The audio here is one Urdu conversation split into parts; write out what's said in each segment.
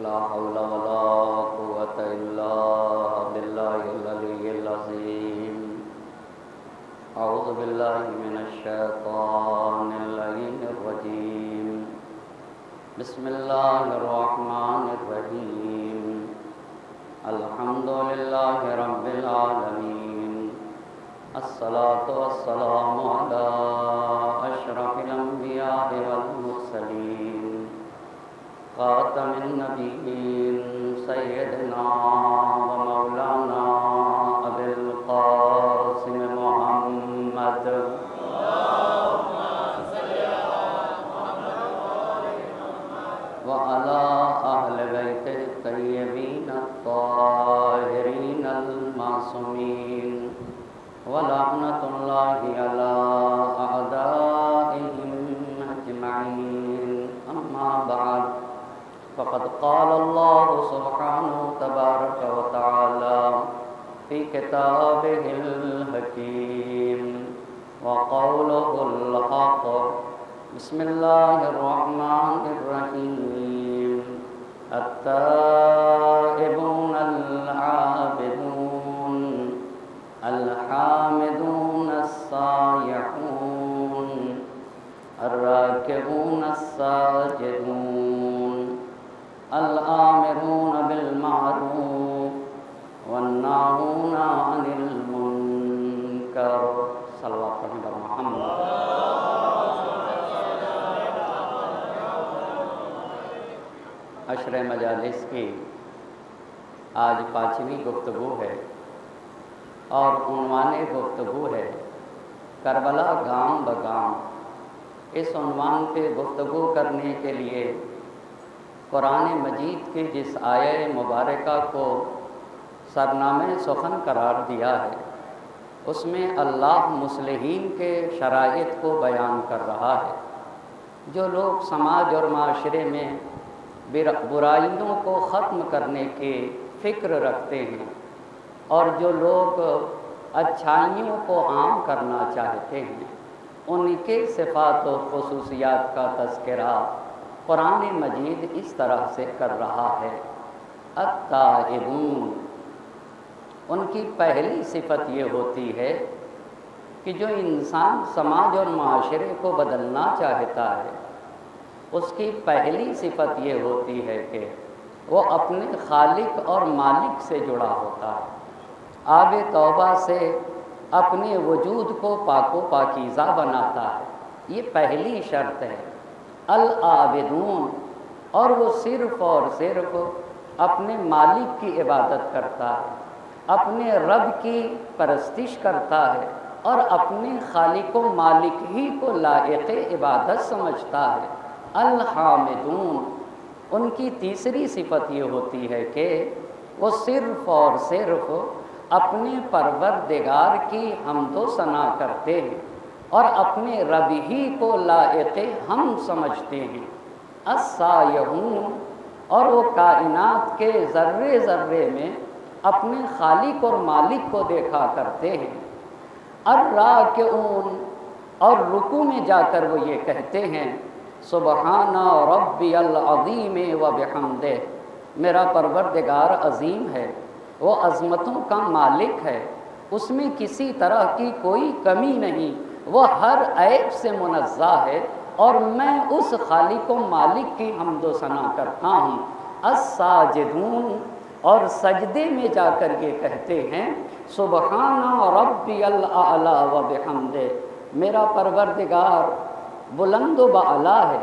لا حول ولا قوة إلا بالله العلي العظيم أعوذ بالله من الشيطان اللعين الرجيم بسم الله الرحمن الرحيم الحمد لله رب العالمين الصلاة والسلام على أشرف الأنبياء والمرسلين خاتم النبيين سيدنا ومولانا أبي القاسم محمد وعلى أهل بيته الطيبين الطاهرين المعصومين ولعنة الله على أعدائهم أجمعين أما بعد فقد قال الله سبحانه تبارك وتعالى في كتابه الحكيم وقوله الحق بسم الله الرحمن الرحيم التائبون العابدون الحامدون السائحون الراكعون الساجدون الآمرون بالمعروف والناهون عن المنكر صلی اللہ علیہ وسلم محمد. عشر مجالس کی آج 5ویں گفتگو ہے اور عنوان گفتگو ہے کربلا گام بگام. اس عنوان پہ گفتگو کرنے کے لیے قرآن مجید کی جس آیہ مبارکہ کو سرنامہ سخن قرار دیا ہے اس میں اللہ مصلحین کے شرائط کو بیان کر رہا ہے. جو لوگ سماج اور معاشرے میں برائیوں کو ختم کرنے کی فکر رکھتے ہیں اور جو لوگ اچھائیوں کو عام کرنا چاہتے ہیں ان کے صفات و خصوصیات کا تذکرہ قرآن مجید اس طرح سے کر رہا ہے. التائبون، ان کی پہلی صفت یہ ہوتی ہے کہ جو انسان سماج اور معاشرے کو بدلنا چاہتا ہے اس کی پہلی صفت یہ ہوتی ہے کہ وہ اپنے خالق اور مالک سے جڑا ہوتا ہے. آب توبہ سے اپنے وجود کو پاک و پاکیزہ بناتا ہے. یہ پہلی شرط ہے. العابدون، اور وہ صرف اور صرف اپنے مالک کی عبادت کرتا ہے، اپنے رب کی پرستش کرتا ہے اور اپنے خالق و مالک ہی کو لائق عبادت سمجھتا ہے. الحامدون، ان کی تیسری صفت یہ ہوتی ہے کہ وہ صرف اور صرف اپنے پروردگار کی حمد و ثنا کرتے ہیں اور اپنے رب ہی کو لائق ہم سمجھتے ہیں. السائحون، اور وہ کائنات کے ذرے ذرے میں اپنے خالق اور مالک کو دیکھا کرتے ہیں. الراکعون، اور رکوع میں جا کر وہ یہ کہتے ہیں سبحان ربی العظیم و بحمدہ، میرا پروردگار عظیم ہے، وہ عظمتوں کا مالک ہے، اس میں کسی طرح کی کوئی کمی نہیں، وہ ہر عیب سے منزہ ہے اور میں اس خالق و مالک کی حمد و ثنا کرتا ہوں. الساجدون، اور سجدے میں جا کر یہ کہتے ہیں سبحان ربی الاعلی و بحمدہ، میرا پروردگار بلند و باعلیٰ ہے،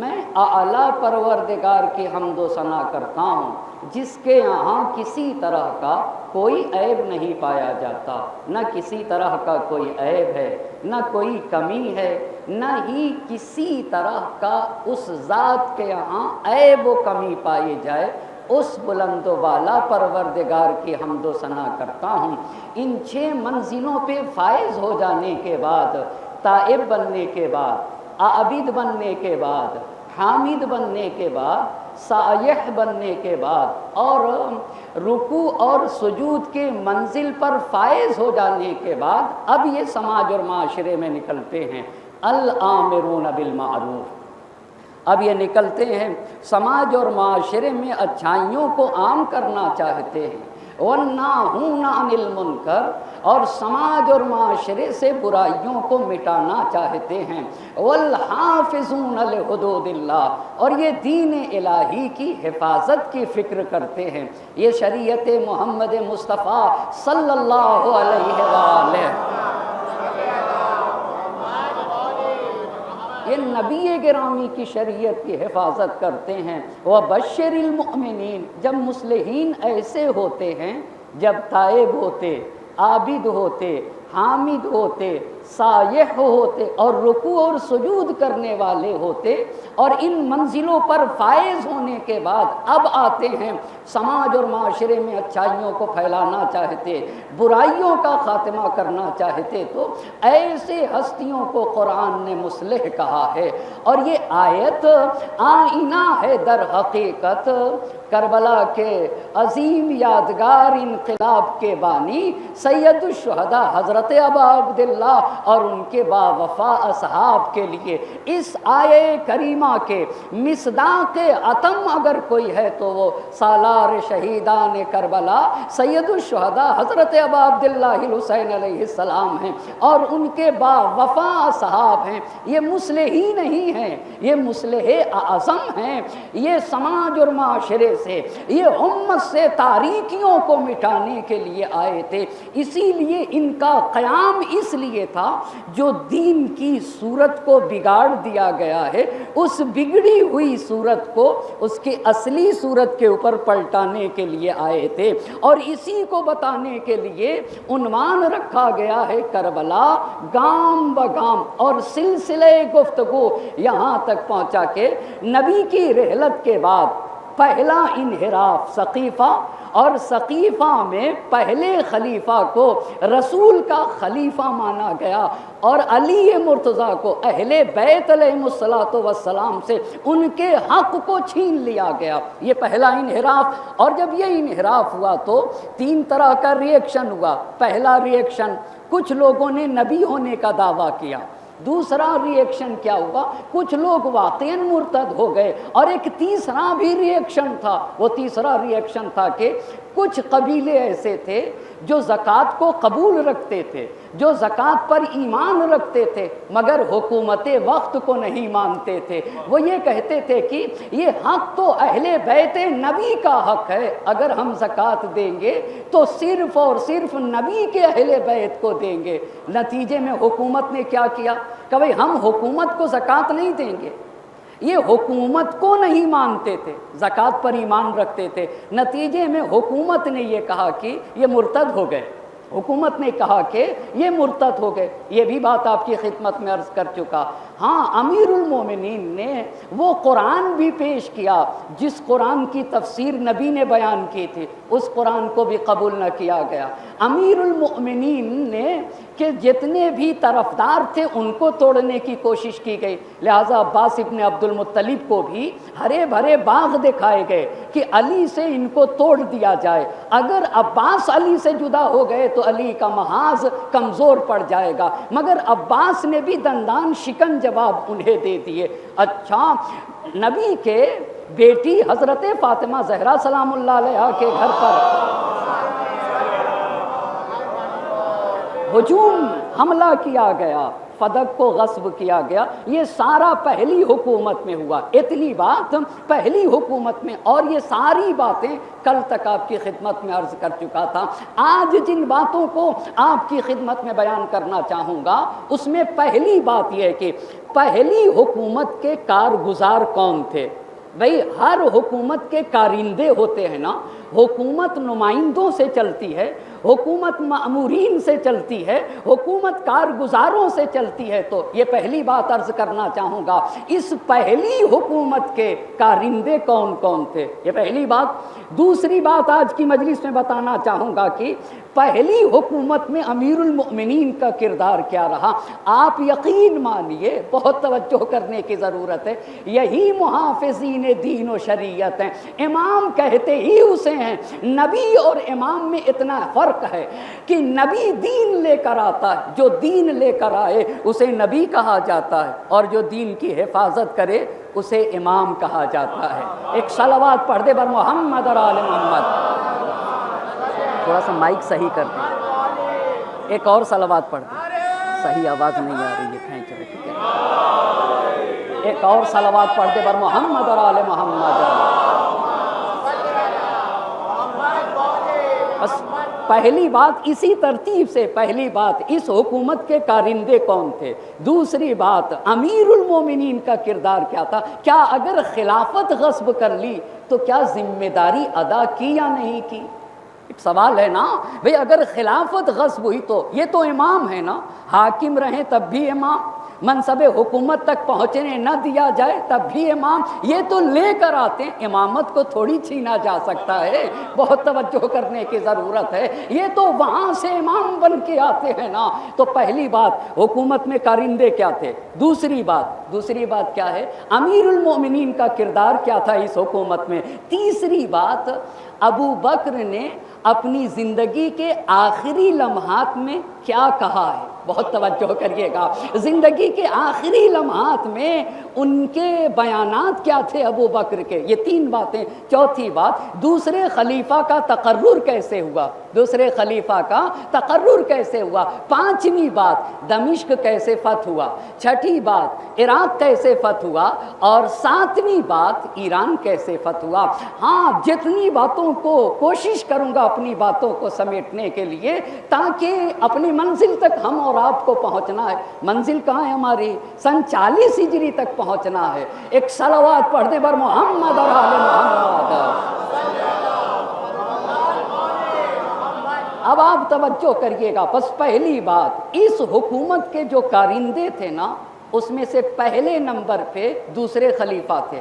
میں اعلیٰ پروردگار کی حمد و ثنا کرتا ہوں جس کے یہاں کسی طرح کا کوئی عیب نہیں پایا جاتا، نہ کسی طرح کا کوئی عیب ہے، نہ کوئی کمی ہے، نہ ہی کسی طرح کا اس ذات کے یہاں عیب و کمی پائی جائے. اس بلند و بالا پروردگار کی حمد و ثنا کرتا ہوں. ان 6 منزلوں پہ فائز ہو جانے کے بعد، تائب بننے کے بعد، عابد بننے کے بعد، حامد بننے کے بعد، سائح بننے کے بعد اور رکوع اور سجود کے منزل پر فائز ہو جانے کے بعد اب یہ سماج اور معاشرے میں نکلتے ہیں. الآمرون بالمعروف، اب یہ نکلتے ہیں سماج اور معاشرے میں اچھائیوں کو عام کرنا چاہتے ہیں، وَالنَّاهُونَ عَنِ الْمُنْكَرِ، اور سماج اور معاشرے سے برائیوں کو مٹانا چاہتے ہیں، وَالْحَافِظُونَ لِحُدُودِ اللَّهِ، اور یہ دین الہی کی حفاظت کی فکر کرتے ہیں۔ یہ شریعت محمد مصطفیٰ صلی اللہ علیہ وآلہ، یہ نبی گرامی کی شریعت کی حفاظت کرتے ہیں۔ وَبَشِّرِ الْمُؤْمِنِينَ، جب مصلحین ایسے ہوتے ہیں، جب تائب ہوتے، عابد ہوتے، حامد ہوتے، سائح ہوتے اور رکوع اور سجود کرنے والے ہوتے، اور ان منزلوں پر فائز ہونے کے بعد اب آتے ہیں سماج اور معاشرے میں اچھائیوں کو پھیلانا چاہتے، برائیوں کا خاتمہ کرنا چاہتے، تو ایسے ہستیوں کو قرآن نے مصلح کہا ہے۔ اور یہ آیت آئینہ ہے در حقیقت کربلا کے عظیم یادگار انقلاب کے بانی سید الشہداء حضرت ابا عبداللہ اور ان کے با وفا اصحاب کے لیے اس آیے کریمہ کے مصداق عتم اگر کوئی ہے تو وہ سالار شہیدان کربلا سید الشہداء حضرت ابا عبداللہ الحسین علیہ السلام ہیں، اور ان کے با وفا اصحاب ہیں۔ یہ مصلحی نہیں ہیں، یہ مصلح اعظم ہیں۔ یہ سماج اور معاشرے سے، یہ امت سے تاریکیوں کو مٹانے کے لیے آئے تھے۔ اسی لیے ان کا قیام اس لیے تھا جو دین کی صورت کو بگاڑ دیا گیا ہے، اس بگڑی ہوئی صورت کو اس کی اصلی صورت کے اوپر پلٹانے کے لیے آئے تھے، اور اسی کو بتانے کے لیے عنوان رکھا گیا ہے کربلا گام بگام، اور سلسلہ گفتگو یہاں تک پہنچا کہ نبی کی رحلت کے بعد پہلا انحراف سقیفہ، اور سقیفہ میں پہلے خلیفہ کو رسول کا خلیفہ مانا گیا، اور علی مرتضیٰ کو اہل بیت علیہم الصلاۃ والسلام سے ان کے حق کو چھین لیا گیا۔ یہ پہلا انحراف، اور جب یہ انحراف ہوا تو تین طرح کا ریئیکشن ہوا۔ پہلا ریئیکشن، کچھ لوگوں نے نبی ہونے کا دعویٰ کیا۔ دوسرا ریئیکشن کیا ہوا، کچھ لوگ واقعاً مرتد ہو گئے، اور ایک تیسرا بھی ریئیکشن تھا۔ وہ تیسرا ریئیکشن تھا کہ کچھ قبیلے ایسے تھے جو زکوٰۃ کو قبول رکھتے تھے، جو زکوٰۃ پر ایمان رکھتے تھے، مگر حکومت وقت کو نہیں مانتے تھے۔ وہ یہ کہتے تھے کہ یہ حق تو اہل بیت نبی کا حق ہے، اگر ہم زکوٰۃ دیں گے تو صرف اور صرف نبی کے اہل بیت کو دیں گے۔ نتیجے میں حکومت نے کیا کیا کہ بھئی ہم حکومت کو زکوٰۃ نہیں دیں گے۔ یہ حکومت کو نہیں مانتے تھے، زکوٰۃ پر ایمان رکھتے تھے۔ نتیجے میں حکومت نے یہ کہا کہ یہ مرتد ہو گئے، حکومت نے کہا کہ یہ مرتد ہو گئے۔ یہ بھی بات آپ کی خدمت میں عرض کر چکا۔ ہاں، امیر المومنین نے وہ قرآن بھی پیش کیا جس قرآن کی تفسیر نبی نے بیان کی تھی، اس قرآن کو بھی قبول نہ کیا گیا۔ امیر المؤمنین نے کہ جتنے بھی طرفدار تھے ان کو توڑنے کی کوشش کی گئی، لہٰذا عباس ابن عبد المطلب کو بھی ہرے بھرے باغ دکھائے گئے کہ علی سے ان کو توڑ دیا جائے۔ اگر عباس علی سے جدا ہو گئے تو علی کا محاذ کمزور پڑ جائے گا، مگر عباس نے بھی دندان شکن جواب انہیں دے دیے۔ اچھا، نبی کے بیٹی حضرت فاطمہ زہرا سلام اللہ علیہا کے گھر پر ہجوم حملہ کیا گیا، فدق کو غصب کیا گیا، یہ سارا پہلی حکومت میں ہوا۔ اتنی بات پہلی حکومت میں، اور یہ ساری باتیں کل تک آپ کی خدمت میں عرض کر چکا تھا۔ آج جن باتوں کو آپ کی خدمت میں بیان کرنا چاہوں گا اس میں پہلی بات یہ ہے کہ پہلی حکومت کے کارگزار کون تھے۔ بھئی ہر حکومت کے کارندے ہوتے ہیں نا، حکومت نمائندوں سے چلتی ہے، حکومت مأمورین سے چلتی ہے، حکومت کارگزاروں سے چلتی ہے۔ تو یہ پہلی بات عرض کرنا چاہوں گا، اس پہلی حکومت کے کارندے کون کون تھے، یہ پہلی بات۔ دوسری بات آج کی مجلس میں بتانا چاہوں گا کہ پہلی حکومت میں امیر المؤمنین کا کردار کیا رہا۔ آپ یقین مانیے، بہت توجہ کرنے کی ضرورت ہے، یہی محافظین دین و شریعت ہیں۔ امام کہتے ہی اسے ہیں، نبی اور امام میں اتنا فرق ہے کہ نبی دین لے کر آتا ہے، جو دین لے کر آئے اسے نبی کہا جاتا ہے، اور جو دین کی حفاظت کرے اسے امام کہا جاتا ہے۔ ایک صلوات پڑھ دے بر محمد اور آل محمد۔ تھوڑا سا مائک صحیح کر دیں، ایک اور صلوات پڑھ دیں، صحیح آواز نہیں آ رہی ہے، کھینچ رہے، ٹھیک ہے؟ ایک اور صلوات پڑھ دے بر محمد اور آل محمد۔ بس پہلی بات اسی ترتیب سے، پہلی بات اس حکومت کے کارندے کون تھے، دوسری بات امیر المومنین کا کردار کیا تھا، کیا اگر خلافت غصب کر لی تو کیا ذمہ داری ادا کی یا نہیں کی؟ ایک سوال ہے نا بھئی، اگر خلافت غصب ہوئی تو یہ تو امام ہے نا، حاکم رہیں تب بھی امام، منصب حکومت تک پہنچنے نہ دیا جائے تب بھی امام، یہ تو لے کر آتے ہیں، امامت کو تھوڑی چھینا جا سکتا ہے، بہت توجہ کرنے کی ضرورت ہے، یہ تو وہاں سے امام بن کے آتے ہیں نا۔ تو پہلی بات حکومت میں کارندے کیا تھے، دوسری بات کیا ہے، امیر المومنین کا کردار کیا تھا اس حکومت میں، تیسری بات ابو بکر نے اپنی زندگی کے آخری لمحات میں کیا کہا ہے، بہت توجہ کریے گا، زندگی کے آخری لمحات میں ان کے بیانات کیا تھے ابو بکر کے، یہ تین باتیں۔ چوتھی بات دوسرے خلیفہ کا تقرر کیسے ہوا، پانچویں بات دمشق کیسے فتح ہوا، چھٹی بات عراق کیسے فتح ہوا، اور ساتویں بات ایران کیسے فتح ہوا۔ ہاں، جتنی باتوں کو کوشش کروں گا اپنی باتوں کو سمیٹنے کے لیے، تاکہ اپنی منزل تک ہم اور آپ کو پہنچنا ہے۔ منزل کہاں ہے ہماری؟ سن 40 ہجری تک پہنچنا ہے۔ ایک صلوات پڑھ دے بر محمد اور آل محمد۔ اب آپ توجہ کریے گا، بس پہلی بات اس حکومت کے جو کارندے تھے نا، اس میں سے پہلے نمبر پہ دوسرے خلیفہ تھے،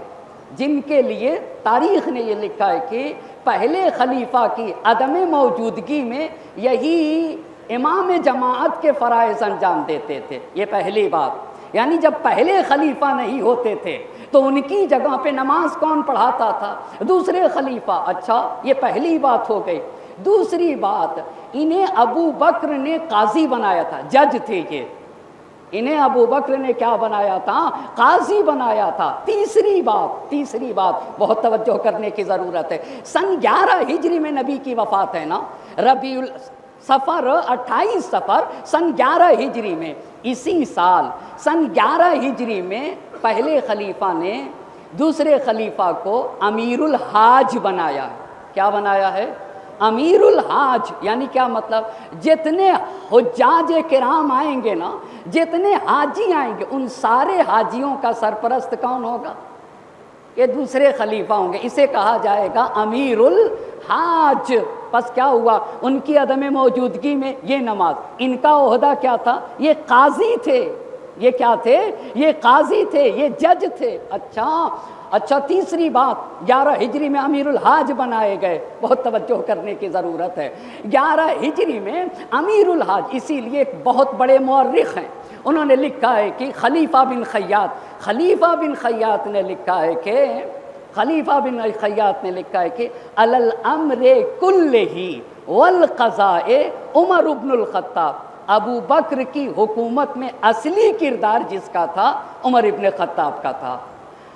جن کے لیے تاریخ نے یہ لکھا ہے کہ پہلے خلیفہ کی عدم موجودگی میں یہی امام جماعت کے فرائض انجام دیتے تھے۔ یہ پہلی بات، یعنی جب پہلے خلیفہ نہیں ہوتے تھے تو ان کی جگہ پہ نماز کون پڑھاتا تھا؟ دوسرے خلیفہ۔ اچھا، یہ پہلی بات ہو گئی۔ دوسری بات، انہیں ابو بکر نے قاضی بنایا تھا، جج تھے یہ، انہیں ابو بکر نے کیا بنایا تھا؟ قاضی بنایا تھا۔ تیسری بات بہت توجہ کرنے کی ضرورت ہے، سن 11 ہجری میں نبی کی وفات ہے نا، ربیع صفر 28 صفر سن 11 ہجری میں، اسی سال سن 11 ہجری میں پہلے خلیفہ نے دوسرے خلیفہ کو امیر الحاج بنایا۔ کیا بنایا ہے؟ امیر الحاج، یعنی کیا مطلب؟ جتنے حجاج کرام آئیں گے نا، جتنے حاجی آئیں گے، ان سارے حاجیوں کا سرپرست کون ہوگا؟ یہ دوسرے خلیفہ ہوں گے، اسے کہا جائے گا امیر الحاج۔ پس کیا ہوا؟ ان کی عدم موجودگی میں یہ نماز، ان کا عہدہ کیا تھا؟ یہ قاضی تھے۔ یہ کیا تھے؟ یہ قاضی تھے، یہ جج تھے۔ اچھا، تیسری بات، 11 ہجری میں امیر الحاج بنائے گئے، بہت توجہ کرنے کی ضرورت ہے۔ 11 ہجری میں امیر الحاج، اسی لیے ایک بہت بڑے مورخ ہیں، انہوں نے لکھا ہے کہ خلیفہ بن خیاط نے لکھا ہے کہ علی الامر کلہ والقضاء عمر بن الخطاب، ابو بکر کی حکومت میں اصلی کردار جس کا تھا عمر ابن خطاب کا تھا۔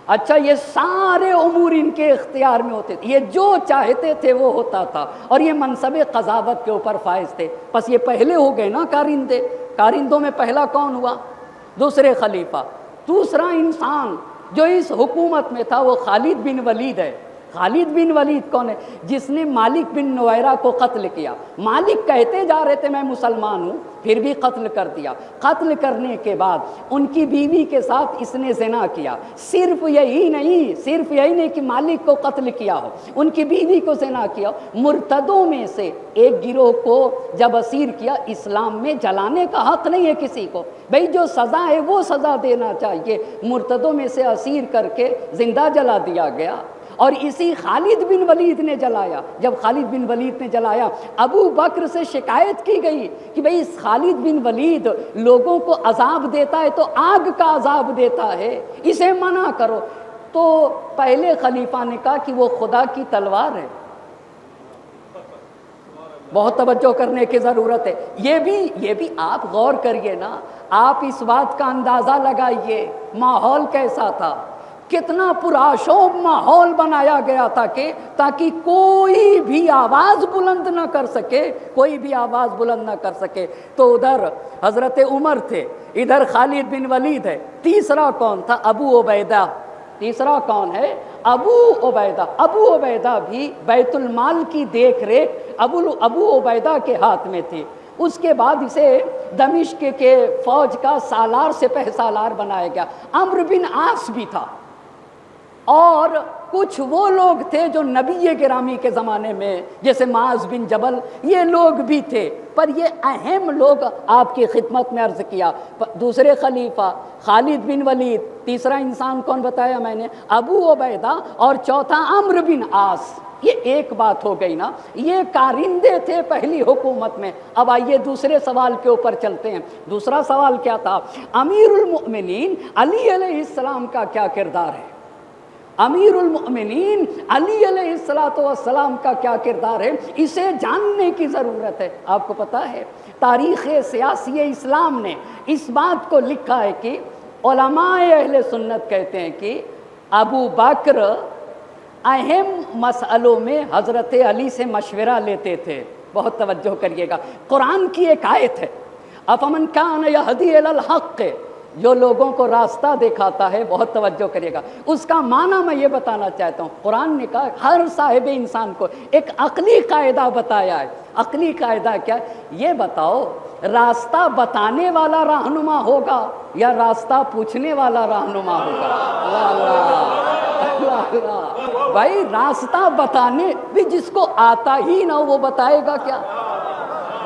اچھا، یہ سارے امور ان کے اختیار میں ہوتے تھے، یہ جو چاہتے تھے وہ ہوتا تھا، اور یہ منصب قضاوت کے اوپر فائز تھے۔ پس یہ پہلے ہو گئے نا کارندے، کارندوں میں پہلا کون ہوا؟ دوسرے خلیفہ۔ دوسرا انسان جو اس حکومت میں تھا وہ خالد بن ولید ہے۔ خالد بن ولید کون ہے؟ جس نے مالک بن نویرہ کو قتل کیا۔ مالک کہتے جا رہے تھے میں مسلمان ہوں، پھر بھی قتل کر دیا۔ قتل کرنے کے بعد ان کی بیوی کے ساتھ اس نے زنا کیا۔ صرف یہی نہیں کہ مالک کو قتل کیا ہو، ان کی بیوی کو زنا کیا۔ مرتدوں میں سے ایک گروہ کو جب اسیر کیا، اسلام میں جلانے کا حق نہیں ہے کسی کو، بھئی جو سزا ہے وہ سزا دینا چاہیے۔ مرتدوں میں سے اسیر کر کے زندہ جلا دیا گیا، اور اسی خالد بن ولید نے جلایا۔ جب خالد بن ولید نے جلایا، ابو بکر سے شکایت کی گئی کہ بھئی اس خالد بن ولید لوگوں کو عذاب دیتا ہے تو آگ کا عذاب دیتا ہے، اسے منع کرو۔ تو پہلے خلیفہ نے کہا کہ وہ خدا کی تلوار ہے۔ بہت توجہ کرنے کی ضرورت ہے۔ یہ بھی آپ غور کریے نا، آپ اس بات کا اندازہ لگائیے ماحول کیسا تھا۔ کتنا پرآشوب ماحول بنایا گیا تھا کہ تاکہ کوئی بھی آواز بلند نہ کر سکے، کوئی بھی آواز بلند نہ کر سکے۔ تو ادھر حضرت عمر تھے، ادھر خالد بن ولید ہے، تیسرا کون تھا؟ ابو عبیدہ۔ تیسرا کون ہے؟ ابو عبیدہ۔ ابو عبیدہ بھی بیت المال کی دیکھ ریکھ ابو عبیدہ کے ہاتھ میں تھی۔ اس کے بعد اسے دمشق کے فوج کا سالار سپہ سالار بنایا گیا۔ عمرو بن عاص بھی تھا، اور کچھ وہ لوگ تھے جو نبی گرامی کے زمانے میں، جیسے معاذ بن جبل، یہ لوگ بھی تھے، پر یہ اہم لوگ آپ کی خدمت میں عرض کیا۔ دوسرے خلیفہ خالد بن ولید، تیسرا انسان کون بتایا میں نے؟ ابو عبیدہ، اور چوتھا عمرو بن عاص۔ یہ ایک بات ہو گئی نا، یہ کارندے تھے پہلی حکومت میں۔ اب آئیے دوسرے سوال کے اوپر چلتے ہیں۔ دوسرا سوال کیا تھا؟ امیر المؤمنین علی علیہ السلام کا کیا کردار ہے؟ امیر المؤمنین علی علیہ السلام کا کیا کردار ہے؟ اسے جاننے کی ضرورت ہے۔ آپ کو پتہ ہے تاریخ سیاسی اسلام نے اس بات کو لکھا ہے کہ علماء اہل سنت کہتے ہیں کہ ابو بکر اہم مسئلوں میں حضرت علی سے مشورہ لیتے تھے۔ بہت توجہ کریے گا، قرآن کی ایک آیت ہے، افمن کان یہدی الی الحق، جو لوگوں کو راستہ دکھاتا ہے۔ بہت توجہ کریے گا، اس کا معنی میں یہ بتانا چاہتا ہوں۔ قرآن نے کہا ہر صاحب انسان کو ایک عقلی قاعدہ بتایا ہے۔ عقلی قاعدہ کیا؟ یہ بتاؤ راستہ بتانے والا رہنما ہوگا یا راستہ پوچھنے والا رہنما ہوگا؟ اللہ اللہ اللہ۔ بھائی راستہ بتانے بھی، جس کو آتا ہی نہ ہو وہ بتائے گا کیا؟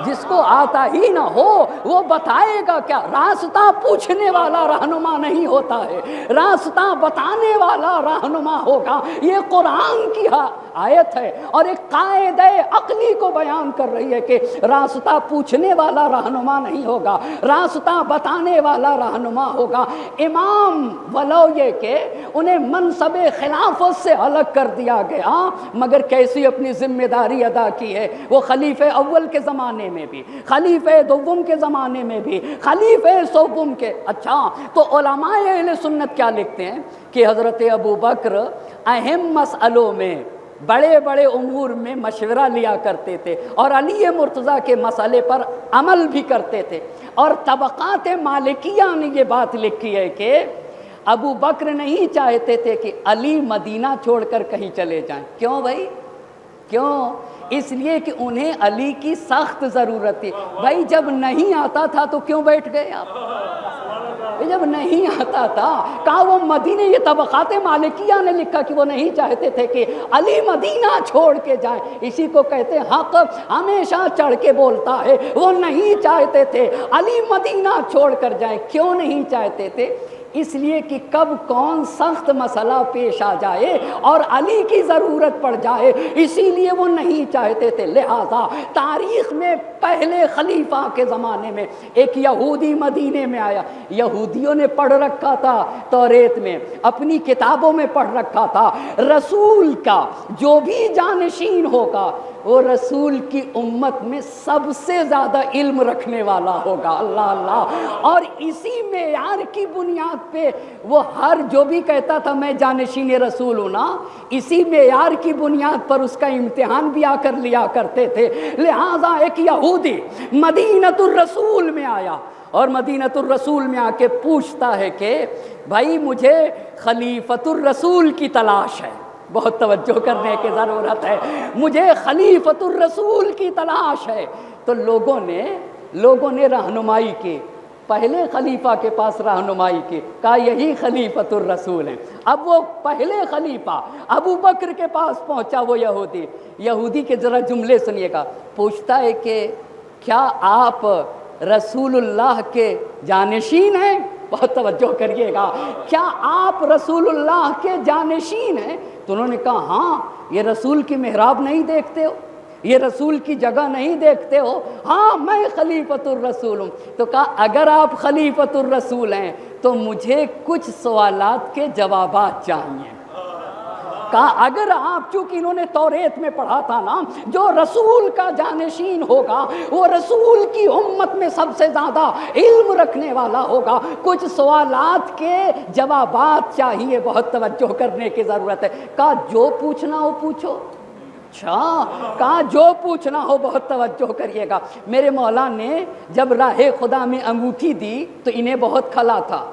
جس کو آتا ہی نہ ہو وہ بتائے گا کیا؟ راستہ پوچھنے والا رہنما نہیں ہوتا ہے، راستہ بتانے والا رہنما ہوگا۔ یہ قرآن کی آیت ہے، اور ایک قاعدہ عقلی کو بیان کر رہی ہے کہ راستہ پوچھنے والا رہنما نہیں ہوگا، راستہ بتانے والا رہنما ہوگا۔ امام ولو یہ کہ انہیں منصب خلافت سے الگ کر دیا گیا، مگر کیسی اپنی ذمہ داری ادا کی ہے۔ وہ خلیفہ اول کے زمانے میں بھی، خلیفہ دوم کے زمانے میں بھی، خلیفہ سوم کے۔ اچھا، تو علماء اہل سنت کیا لکھتے ہیں کہ حضرت ابو بکر اہم مسئلوں میں، بڑے بڑے امور میں مشورہ لیا کرتے تھے، اور علی مرتضیٰ کے مسئلے پر عمل بھی کرتے تھے۔ اور طبقات مالکیہ نے یہ بات لکھی ہے کہ ابو بکر نہیں چاہتے تھے کہ علی مدینہ چھوڑ کر کہیں چلے جائیں۔ کیوں بھائی؟ کیوں؟ اس لیے کہ انہیں علی کی سخت ضرورت تھی۔ بھائی جب نہیں آتا تھا تو کیوں بیٹھ گئے آپ؟ جب نہیں آتا تھا کہا وہ مدینے، یہ طبقات مالکیہ نے لکھا کہ وہ نہیں چاہتے تھے کہ علی مدینہ چھوڑ کے جائیں۔ اسی کو کہتے ہیں حق ہمیشہ چڑھ کے بولتا ہے۔ وہ نہیں چاہتے تھے علی مدینہ چھوڑ کر جائیں۔ کیوں نہیں چاہتے تھے؟ اس لیے کہ کب کون سخت مسئلہ پیش آ جائے اور علی کی ضرورت پڑ جائے، اسی لیے وہ نہیں چاہتے تھے۔ لہذا تاریخ میں پہلے خلیفہ کے زمانے میں ایک یہودی مدینے میں آیا۔ یہودیوں نے پڑھ رکھا تھا توریت میں، اپنی کتابوں میں پڑھ رکھا تھا، رسول کا جو بھی جانشین ہوگا وہ رسول کی امت میں سب سے زیادہ علم رکھنے والا ہوگا۔ اللہ اللہ۔ اور اسی معیار کی بنیاد پہ وہ ہر جو بھی کہتا تھا میں جانشین رسول ہوں نا، اسی معیار کی بنیاد پر اس کا امتحان بھی آ کر لیا کرتے تھے۔ لہذا ایک یہودی مدینۃ الرسول میں آیا، اور مدینۃ الرسول میں آ کے پوچھتا ہے کہ بھائی مجھے خلیفۃ الرسول کی تلاش ہے۔ بہت توجہ کرنے کی ضرورت ہے، مجھے خلیفۃ الرسول کی تلاش ہے۔ تو لوگوں نے رہنمائی کی، پہلے خلیفہ کے پاس رہنمائی کی، کہا یہی خلیفۃ الرسول ہیں۔ اب وہ پہلے خلیفہ ابو بکر کے پاس پہنچا، وہ یہودی کے ذرا جملے سنیے گا۔ پوچھتا ہے کہ کیا آپ رسول اللہ کے جانشین ہیں؟ بہت توجہ کریے گا، کیا آپ رسول اللہ کے جانشین ہیں؟ تو انہوں نے کہا ہاں، یہ رسول کی محراب نہیں دیکھتے ہو، یہ رسول کی جگہ نہیں دیکھتے ہو؟ ہاں میں خلیفۃ الرسول ہوں۔ تو کہا اگر آپ خلیفۃ الرسول ہیں تو مجھے کچھ سوالات کے جوابات چاہیے۔ کہا اگر آپ، چونکہ انہوں نے توریت میں پڑھا تھا نا، جو رسول کا جانشین ہوگا وہ رسول کی امت میں سب سے زیادہ علم رکھنے والا ہوگا، کچھ سوالات کے جوابات چاہیے، بہت توجہ کرنے کی ضرورت ہے۔ کہا جو پوچھنا ہو پوچھو۔ اچھا، کہا جو پوچھنا ہو، بہت توجہ کریے گا۔ میرے مولا نے جب راہ خدا میں انگوٹھی دی تو انہیں بہت کھلا تھا،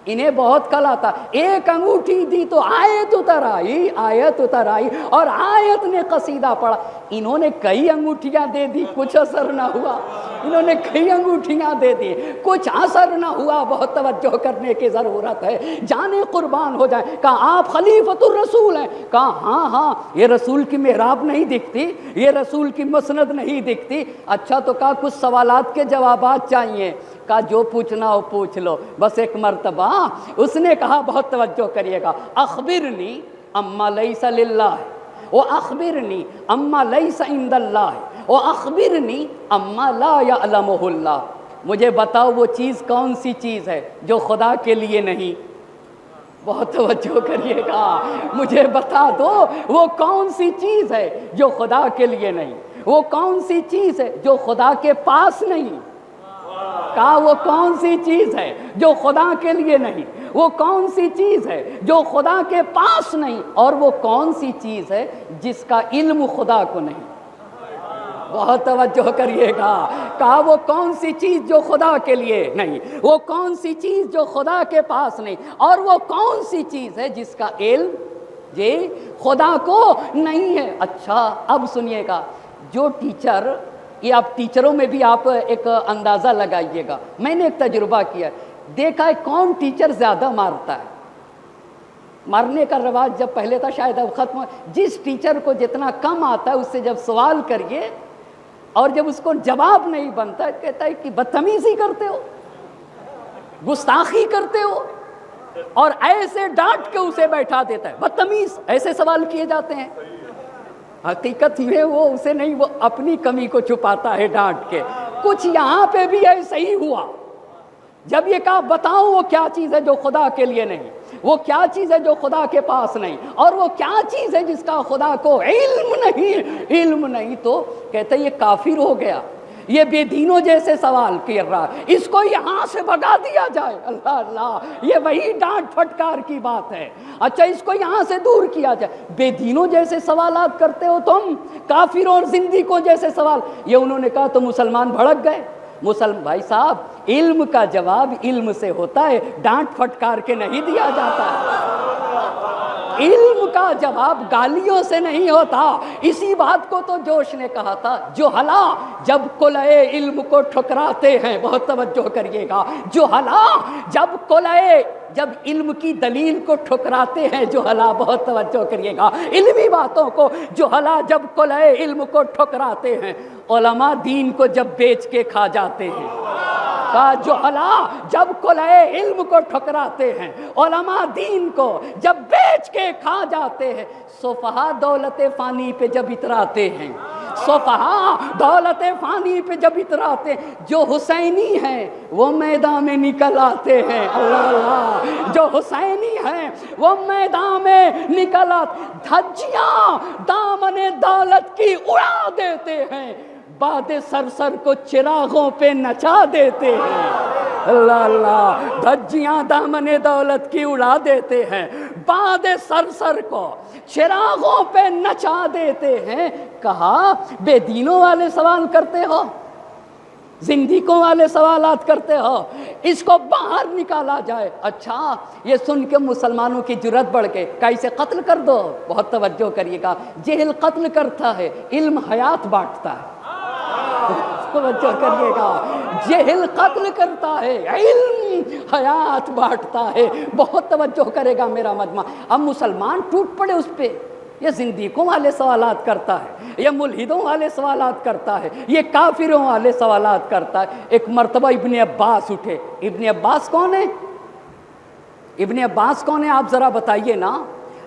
انہیں بہت کھلا تھا۔ ایک انگوٹھی دی تو آیت اتر آئی، آیت اتر آئی، اور آیت نے قصیدہ پڑھا۔ انہوں نے کئی انگوٹھیاں دے دی، کچھ اثر نہ ہوا۔ انہوں نے کئی انگوٹھیاں دے دی، کچھ اثر نہ ہوا، بہت توجہ کرنے کی ضرورت ہے، جانے قربان ہو جائیں۔ کہا آپ خلیفۃ الرسول ہیں؟ کہا ہاں ہاں، یہ رسول کی محراب نہیں دکھتی، یہ رسول کی مسند نہیں دکھتی۔ اچھا، تو کہا کچھ سوالات کے جوابات چاہیے۔ کہا جو پوچھنا ہو پوچھ لو۔ بس ایک مرتبہ اس نے کہا، بہت توجہ کریے گا، اخبرنی اما لیس للہ واخبرنی اما لیس عند اللہ واخبرنی اما لا یعلمہ اللہ۔ مجھے بتاؤ وہ چیز کون سی چیز ہے جو خدا کے لیے نہیں؟ بہت توجہ کریے گا، مجھے بتا دو وہ کون سی چیز ہے جو خدا کے لیے نہیں، وہ کون سی چیز ہے جو خدا کے پاس نہیں۔ کہا وہ کون سی چیز ہے جو خدا کے لیے نہیں، وہ کون سی چیز ہے جو خدا کے پاس نہیں، اور وہ کون سی چیز ہے جس کا علم خدا کو نہیں۔ بہت توجہ کریے گا، کہا وہ کون سی چیز جو خدا کے لیے نہیں، وہ کون سی چیز جو خدا کے پاس نہیں، اور وہ کون سی چیز ہے جس کا علم جی خدا کو نہیں ہے۔ اچھا، اب سنیے گا، جو ٹیچر، یہ آپ ٹیچروں میں بھی آپ ایک اندازہ لگائیے گا، میں نے ایک تجربہ کیا ہے، دیکھا ہے کون ٹیچر زیادہ مارتا ہے۔ مارنے کا رواج جب پہلے تھا شاید اب ختم ہو۔ جس ٹیچر کو جتنا کم آتا ہے اس سے جب سوال کریے اور جب اس کو جواب نہیں بنتا ہے، کہتا ہے کہ بدتمیزی کرتے ہو، گستاخی کرتے ہو، اور ایسے ڈانٹ کے اسے بیٹھا دیتا ہے، بدتمیز، ایسے سوال کیے جاتے ہیں۔ حقیقت میں وہ اسے نہیں، وہ اپنی کمی کو چھپاتا ہے ڈانٹ کے۔ کچھ یہاں پہ بھی ایسا ہی ہوا، جب یہ کہا بتاؤ وہ کیا چیز ہے جو خدا کے لیے نہیں، وہ کیا چیز ہے جو خدا کے پاس نہیں، اور وہ کیا چیز ہے جس کا خدا کو علم نہیں، علم نہیں، تو کہتے یہ کافر ہو گیا، یہ بے دینوں جیسے سوال کر رہا ہے، اس کو یہاں سے بھگا دیا جائے۔ اللہ اللہ، یہ وہی ڈانٹ پھٹکار کی بات ہے۔ اچھا، اس کو یہاں سے دور کیا جائے۔ بے دینوں جیسے سوالات کرتے ہو تم، کافروں اور زندیقوں جیسے سوال۔ یہ انہوں نے کہا تو مسلمان بھڑک گئے۔ بھائی صاحب، علم کا جواب علم سے ہوتا ہے، ڈانٹ پھٹکار کے نہیں دیا جاتا ہے۔ علم کا جواب گالیوں سے نہیں ہوتا۔ اسی بات کو تو جوش نے کہا تھا، جہلا جب قلعے علم کو ٹھکراتے ہیں، بہت توجہ کریے گا، جہلا جب علم کی دلیل کو ٹھکراتے ہیں، جہلا، بہت توجہ کریے گا، علمی باتوں کو جہلا جب قلعے علم کو ٹھکراتے ہیں، علماء دین کو جب بیچ کے کھا جاتے ہیں۔ کہا جہلا جب قلعے علم کو ٹھکراتے ہیں، علماء دین کو جب بیچ کے کھا جاتے ہیں، سفہا دولت فانی پہ جب اتراتے ہیں، سفہا دولت فانی پہ جب اتراتے ہیں، جو حسینی ہیں وہ میدان میں نکل آتے ہیں۔ اللہ اللہ، جو حسینی ہیں وہ میدان میں نکل آتے، دھجیاں دامن دولت کی اڑا دیتے ہیں، باد سرسر کو چراغوں پہ نچا دیتے ہیں۔ اللہ اللہ، دھجیاں دامن دولت کی اڑا دیتے ہیں، باد سرسر کو چراغوں پہ نچا دیتے ہیں۔ کہا بے دینوں والے سوال کرتے ہو، زندگیوں والے سوالات کرتے ہو، اس کو باہر نکالا جائے۔ اچھا، یہ سن کے مسلمانوں کی جرت بڑھ گئی، کیسے قتل کر دو۔ بہت توجہ کریے گا، جہل قتل کرتا ہے، علم حیات بانٹتا ہے۔ توجہ کریے گا، جہل قتل کرتا ہے، علم حیات بانٹتا ہے۔ بہت توجہ کرے گا میرا مجمع۔ اب مسلمان ٹوٹ پڑے اس پہ، یہ زندیقوں والے سوالات کرتا ہے، یہ ملحدوں والے سوالات کرتا ہے، یہ کافروں والے سوالات کرتا ہے۔ ایک مرتبہ ابن عباس اٹھے۔ ابن عباس کون ہے؟ ابن عباس کون ہے آپ ذرا بتائیے نا۔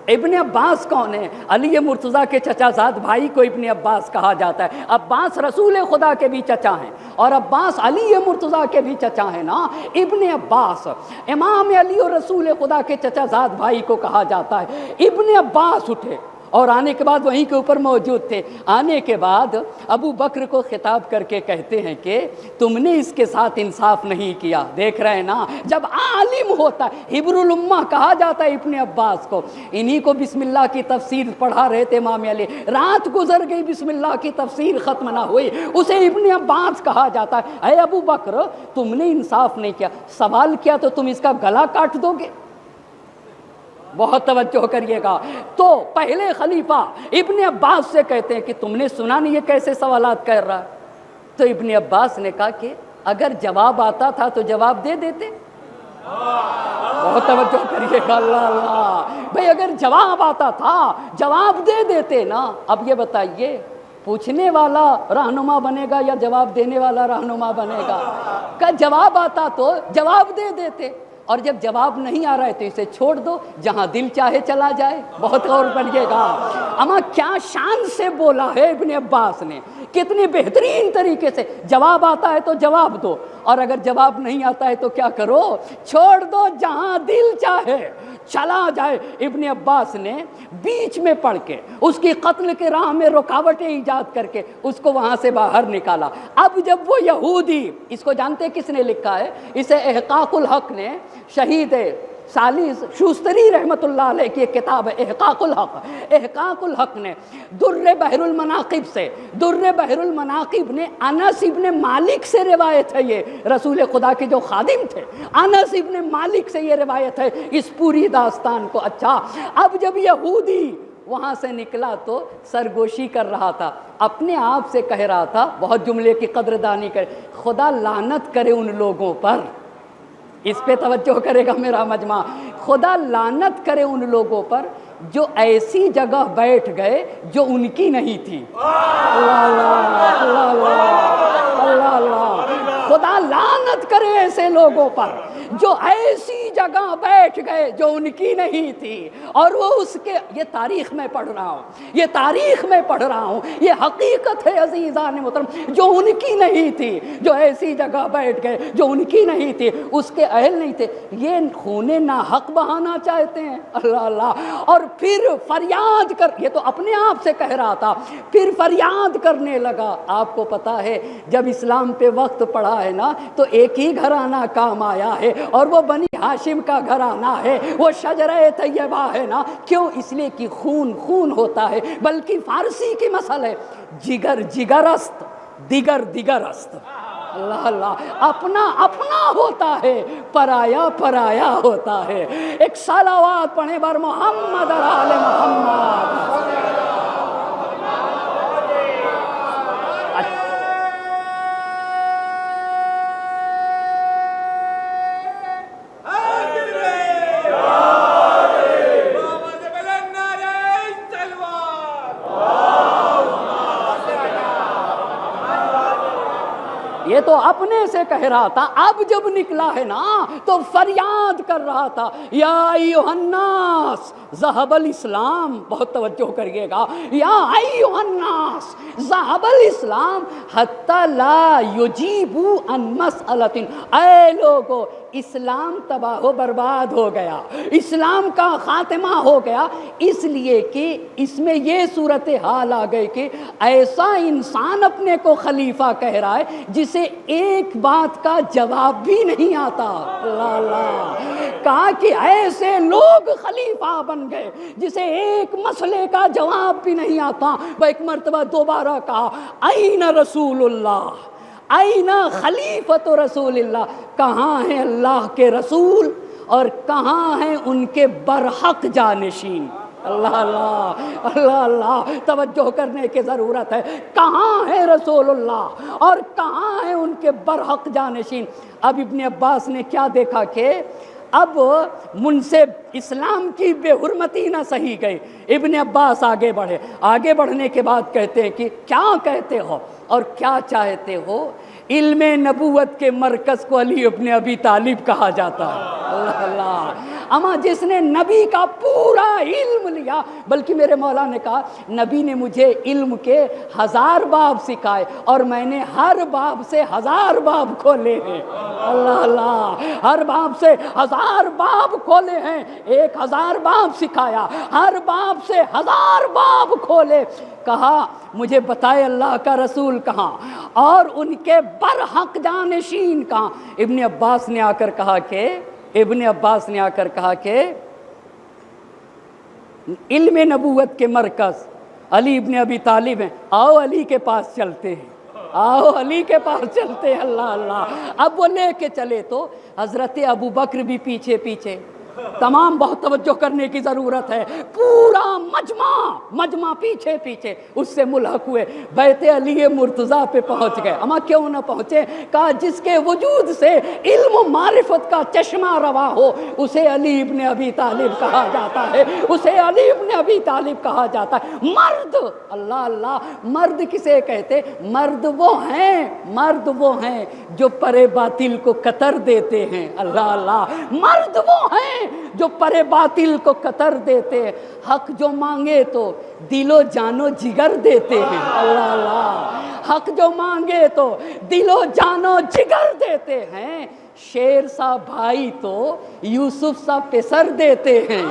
ابن عباس کون ہے؟ علی مرتضیٰ کے چچا زاد بھائی کو ابن عباس کہا جاتا ہے۔ عباس رسول خدا کے بھی چچا ہیں اور عباس علی مرتضیٰ کے بھی چچا ہیں نا۔ ابن عباس امام علی اور رسول خدا کے چچا زاد بھائی کو کہا جاتا ہے۔ ابن عباس اٹھے اور آنے کے بعد وہیں کے اوپر موجود تھے۔ آنے کے بعد ابو بکر کو خطاب کر کے کہتے ہیں کہ تم نے اس کے ساتھ انصاف نہیں کیا۔ دیکھ رہے ہیں نا، جب عالم ہوتا ہے، حبر الامہ کہا جاتا ہے ابن عباس کو۔ انہی کو بسم اللہ کی تفسیر پڑھا رہے تھے امام علی، رات گزر گئی بسم اللہ کی تفسیر ختم نہ ہوئی، اسے ابن عباس کہا جاتا ہے۔ اے ابو بکر، تم نے انصاف نہیں کیا، سوال کیا تو تم اس کا گلا کاٹ دو گے؟ بہت توجہ کریے گا۔ تو پہلے خلیفہ ابن عباس سے کہتے ہیں کہ تم نے سنا نہیں یہ کیسے سوالات کر رہا ہے؟ تو ابن عباس نے کہا کہ اگر جواب آتا تھا تو جواب دے دیتے۔ بہت توجہ کریے گا، اللہ اللہ بھئی، اگر جواب آتا تھا جواب دے دیتے نا۔ اب یہ بتائیے، پوچھنے والا رہنما بنے گا یا جواب دینے والا رہنما بنے گا؟ کہ جواب آتا تو جواب دے دیتے، اور جب جواب نہیں آ رہا ہے تو اسے چھوڑ دو، جہاں دل چاہے چلا جائے۔ بہت غور کریے گا، اما کیا شان سے بولا ہے ابن عباس نے، کتنے بہترین طریقے سے۔ جواب آتا ہے تو جواب دو، اور اگر جواب نہیں آتا ہے تو کیا کرو؟ چھوڑ دو، جہاں دل چاہے چلا جائے۔ ابن عباس نے بیچ میں پڑھ کے اس کی قتل کے راہ میں رکاوٹیں ایجاد کر کے اس کو وہاں سے باہر نکالا۔ اب جب وہ یہودی، اس کو جانتے کس نے لکھا ہے؟ اسے احقاق الحق نے، شہید سالس شوستری رحمت اللہ علیہ کی ایک کتاب ہے احقاق الحق۔ احقاق الحق نے در بحر المناقب سے، در بحر المناقب نے انس ابن مالک سے روایت ہے، یہ رسول خدا کے جو خادم تھے، انس ابن مالک سے یہ روایت ہے اس پوری داستان کو۔ اچھا، اب جب یہودی وہاں سے نکلا تو سرگوشی کر رہا تھا، اپنے آپ سے کہہ رہا تھا، بہت جملے کی قدردانی کرے، خدا لعنت کرے ان لوگوں پر۔ اس پہ توجہ کرے گا میرا مجمع، خدا لعنت کرے ان لوگوں پر جو ایسی جگہ بیٹھ گئے جو ان کی نہیں تھی۔ اللہ اللہ اللہ اللہ اللہ، خدا لعنت کرے ایسے لوگوں پر جو ایسی جگہ بیٹھ گئے جو ان کی نہیں تھی۔ اور وہ اس کے، یہ تاریخ میں پڑھ رہا ہوں، یہ تاریخ میں پڑھ رہا ہوں، یہ حقیقت ہے عزیزان محترم، جو ان کی نہیں تھی، جو ایسی جگہ بیٹھ گئے جو ان کی نہیں تھی، اس کے اہل نہیں تھے، یہ خون ناحق بہانا چاہتے ہیں۔ اللہ اللہ، اور پھر فریاد کر، یہ تو اپنے آپ سے کہہ رہا تھا، پھر فریاد کرنے لگا۔ آپ کو پتا ہے جب اسلام پہ وقت پڑا ہے نا تو ایک ہی گھرانہ کام آیا ہے، اور وہ بنی ہاشم کا گھرانہ ہے، وہ شجرہ طیبہ ہے نا۔ کیوں؟ اس لیے کہ خون خون ہوتا ہے، بلکہ فارسی کی مثل ہے، جگر جگرست دیگر دیگرست۔ اللہ اللہ، اپنا اپنا ہوتا ہے، پرایا پرایا ہوتا ہے۔ ایک صلوات پڑھیں بر محمد اور آل محمد۔ یہ تو اپنے سے کہہ رہا تھا، اب جب نکلا ہے نا تو فریاد کر رہا تھا، یا ایھا الناس ذہب الاسلام۔ بہت توجہ کریے گا، یا ایھا الناس ذہب الاسلام حتی لا یجیبوا عن مسئلۃ۔ اے لوگو، اسلام تباہ و برباد ہو گیا، اسلام کا خاتمہ ہو گیا، اس لیے کہ اس میں یہ صورتحال آ گئی کہ ایسا انسان اپنے کو خلیفہ کہہ رہا ہے جسے ایک بات کا جواب بھی نہیں آتا۔ اللہ اللہ، کہا کہ ایسے لوگ خلیفہ بن گئے جسے ایک مسئلے کا جواب بھی نہیں آتا۔ وہ ایک مرتبہ دوبارہ کہا، این رسول اللہ، این خلیفۃ رسول اللہ، کہاں ہیں اللہ کے رسول اور کہاں ہیں ان کے برحق جانشین؟ اللہ اللہ اللہ اللہ، توجہ کرنے کی ضرورت ہے، کہاں ہے رسول اللہ اور کہاں ہیں ان کے برحق جانشین؟ اب ابن عباس نے کیا دیکھا کہ اب من سے اسلام کی بے حرمتی نہ سہی گئی۔ ابن عباس آگے بڑھے، آگے بڑھنے کے بعد کہتے ہیں کہ کیا کہتے ہو اور کیا چاہتے ہو علم نبوت کے مرکز کو علی ابن ابی طالب کہا جاتا ہے۔ اللہ اللہ، اما جس نے نبی کا پورا علم لیا، بلکہ میرے مولا نے کہا نبی نے مجھے علم کے 1000 باب سکھائے اور میں نے ہر باب سے 1000 باب کھولے ہیں۔ اللہ اللہ، ہر باب سے 1000 باب کھولے ہیں، 1000 باب سکھایا، ہر باب سے 1000 باب کھولے۔ کہا مجھے بتائے اللہ کا رسول کہاں اور ان کے برحق جانشین کہاں۔ ابن عباس نے آ کر کہا کہ علم نبوت کے مرکز علی ابن ابی طالب ہیں، آؤ علی کے پاس چلتے ہیں، آؤ علی کے پاس چلتے ہیں۔ اللہ اللہ، اب وہ لے کے چلے تو حضرت ابو بکر بھی پیچھے پیچھے، تمام بہت توجہ کرنے کی ضرورت ہے، پورا مجمع پیچھے پیچھے اس سے ملحق ہوئے، بیت علی مرتضیٰ پہ پہنچ گئے۔ اما کیوں نہ پہنچے؟ کہا جس کے وجود سے علم و معرفت کا چشمہ روا ہو اسے علی ابن ابی طالب کہا جاتا ہے، اسے علی ابن ابی طالب کہا جاتا ہے۔ مرد، اللہ اللہ، مرد کسے کہتے؟ مرد وہ ہیں جو پرے باطل کو قطر دیتے ہیں۔ اللہ اللہ، مرد وہ ہیں جو پرے باطل کو قطر دیتے ہیں، حق جو مانگے تو دل و جان و جگر دیتے ہیں۔ اللہ اللہ، حق جو مانگے تو دل و جان و جگر دیتے ہیں، شیر سا بھائی تو یوسف سا پسر دیتے ہیں۔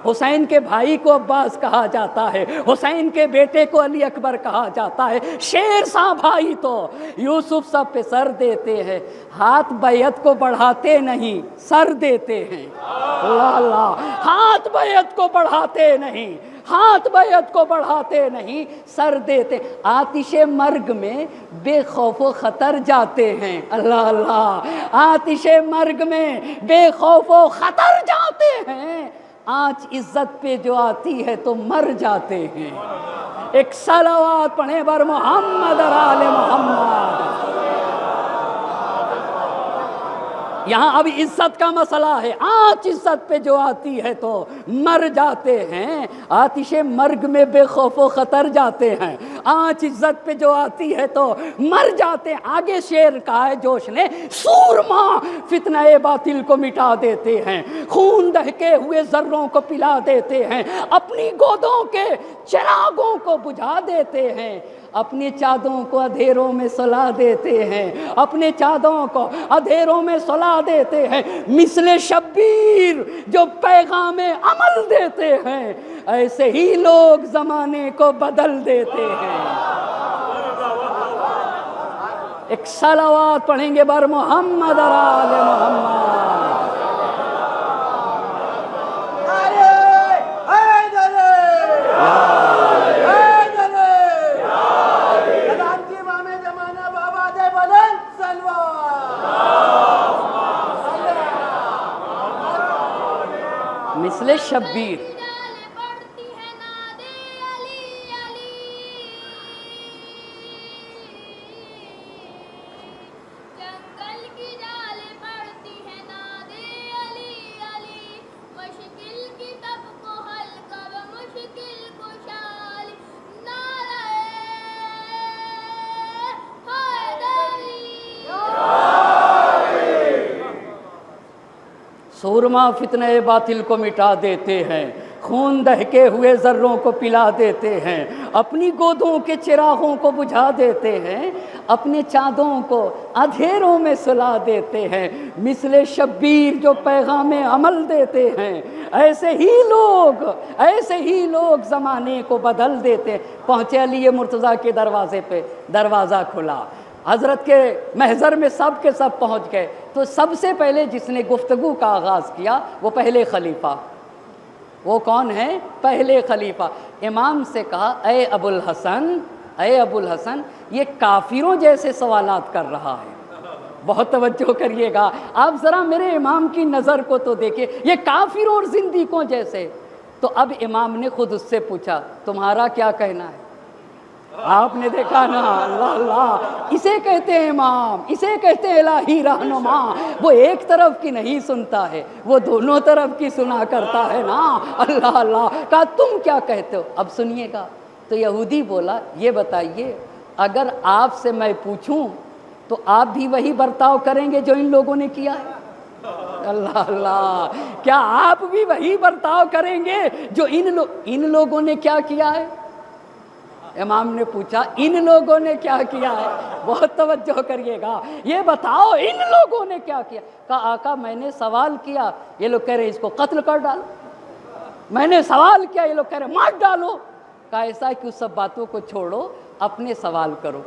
حسین کے بھائی کو عباس کہا جاتا ہے، حسین کے بیٹے کو علی اکبر کہا جاتا ہے، شیر سا بھائی تو یوسف سا پسر دیتے ہیں، ہاتھ بیعت کو بڑھاتے نہیں سر دیتے ہیں۔ اللہ اللہ، ہاتھ بیعت کو بڑھاتے نہیں، ہاتھ بیعت کو بڑھاتے نہیں سر دیتے، آتش مرگ میں بے خوف و خطر جاتے ہیں۔ اللہ اللہ، آتش مرگ میں بے خوف و خطر جاتے ہیں، آنچ عزت پہ جو آتی ہے تو مر جاتے ہیں۔ ایک صلوات پڑھیں بر محمد اور آل محمد۔ یہاں اب عزت کا مسئلہ ہے، آنچ عزت پہ جو آتی ہے تو مر جاتے ہیں، آتش مرگ میں بے خوف و خطر جاتے ہیں، آنچ عزت پہ جو آتی ہے تو مر جاتے ہیں۔ آگے شعر کہا ہے جوش نے، سورما فتنہ باطل کو مٹا دیتے ہیں، خون دہکے ہوئے ذروں کو پلا دیتے ہیں، اپنی گودوں کے چراغوں کو بجھا دیتے ہیں، اپنی چادروں کو اندھیروں میں سلا دیتے ہیں، اپنے چادروں کو اندھیروں میں سلا دیتے ہیں، مثل شبیر جو پیغام عمل دیتے ہیں، ایسے ہی لوگ زمانے کو بدل دیتے ہیں۔ ایک صلوات پڑھیں گے بر محمد اور آل محمد۔ مثل شبیر، سورما فتنہ باطل کو مٹا دیتے ہیں، خون دہکے ہوئے ذروں کو پلا دیتے ہیں، اپنی گودوں کے چراغوں کو بجھا دیتے ہیں، اپنے چادروں کو اندھیروں میں سلا دیتے ہیں، مثل شبیر جو پیغام عمل دیتے ہیں، ایسے ہی لوگ زمانے کو بدل دیتے۔ پہنچے علی مرتضیٰ کے دروازے پہ، دروازہ کھلا، حضرت کے محضر میں سب کے سب پہنچ گئے، تو سب سے پہلے جس نے گفتگو کا آغاز کیا وہ پہلے خلیفہ، وہ کون ہے؟ پہلے خلیفہ۔ امام سے کہا اے ابو الحسن، یہ کافروں جیسے سوالات کر رہا ہے، بہت توجہ کریے گا، آپ ذرا میرے امام کی نظر کو تو دیکھیں، یہ کافروں اور زندیقوں جیسے۔ تو اب امام نے خود اس سے پوچھا تمہارا کیا کہنا ہے؟ آپ نے دیکھا نا، اللہ اللہ، اسے کہتے ہیں امام، اسے کہتے ہیں الہی رہنما، وہ ایک طرف کی نہیں سنتا ہے، وہ دونوں طرف کی سنا کرتا ہے نا۔ اللہ اللہ، کہا تم کیا کہتے ہو؟ اب سنیے گا، تو یہودی بولا یہ بتائیے اگر آپ سے میں پوچھوں تو آپ بھی وہی برتاؤ کریں گے جو ان لوگوں نے کیا ہے؟ اللہ اللہ، کیا آپ بھی وہی برتاؤ کریں گے جو ان لوگوں نے کیا کیا ہے؟ امام نے پوچھا ان لوگوں نے کیا کیا ہے؟ بہت توجہ کریے گا، یہ بتاؤ ان لوگوں نے کیا کیا؟ کہا آقا میں نے سوال کیا، یہ لوگ کہہ رہے اس کو قتل کر ڈالو۔ میں نے سوال کیا، یہ لوگ کہہ رہے مار ڈالو۔ کہا ایسا ہے کہ اس سب باتوں کو چھوڑو، اپنے سوال کرو،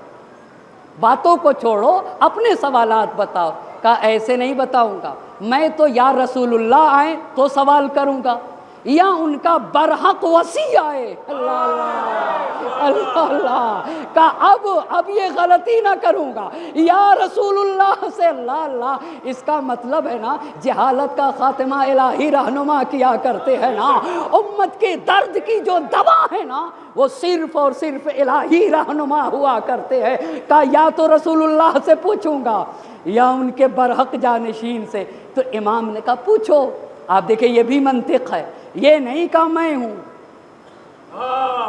باتوں کو چھوڑو، اپنے سوالات بتاؤ۔ کہا ایسے نہیں بتاؤں گا، میں تو یا رسول اللہ آئے تو سوال کروں گا، یا ان کا برحق وصی آئے۔ اللہ اللہ اللہ اللہ، کہا اب یہ غلطی نہ کروں گا، یا رسول اللہ سے۔ اللہ اللہ، اس کا مطلب ہے نا جہالت کا خاتمہ الہی رہنما کیا کرتے ہیں نا، امت کے درد کی جو دوا ہے نا وہ صرف اور صرف الہی رہنما ہوا کرتے ہیں۔ کہا یا تو رسول اللہ سے پوچھوں گا یا ان کے برحق جانشین سے۔ تو امام نے کہا پوچھو۔ آپ دیکھیں یہ بھی منطق ہے، یہ نہیں کہا میں ہوں،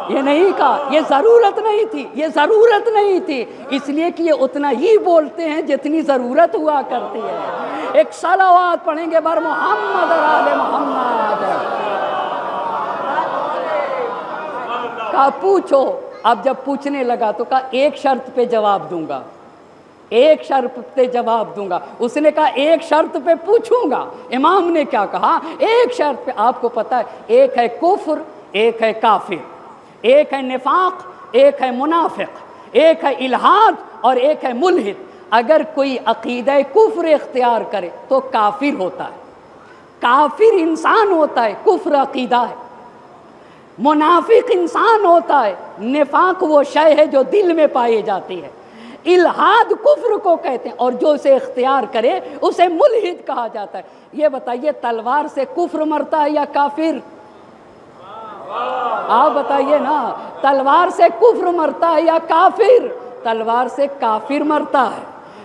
یہ نہیں کہا، یہ ضرورت نہیں تھی، یہ ضرورت نہیں تھی، اس لیے کہ یہ اتنا ہی بولتے ہیں جتنی ضرورت ہوا کرتی ہے۔ ایک صلوات پڑھیں گے بر محمد اور آل محمد۔ کہا پوچھو۔ اب جب پوچھنے لگا تو کہا ایک شرط پہ جواب دوں گا، ایک شرط پہ جواب دوں گا۔ اس نے کہا ایک شرط پہ پوچھوں گا۔ امام نے کیا کہا؟ ایک شرط پہ۔ آپ کو پتا ہے ایک ہے کفر، ایک ہے کافر، ایک ہے نفاق، ایک ہے منافق، ایک ہے الحاد اور ایک ہے ملحد۔ اگر کوئی عقیدہ کفر اختیار کرے تو کافر ہوتا ہے، کافر انسان ہوتا ہے، کفر عقیدہ ہے۔ منافق انسان ہوتا ہے، نفاق وہ شے ہے جو دل میں پائی جاتی ہے۔ الحاد کفر کو کہتے ہیں، اور جو اسے اختیار کرے اسے ملحد کہا جاتا ہے۔ یہ بتائیے تلوار سے کفر مرتا ہے یا کافر؟ آپ بتائیے نا، تلوار سے کفر مرتا ہے یا کافر؟ تلوار سے کافر مرتا ہے،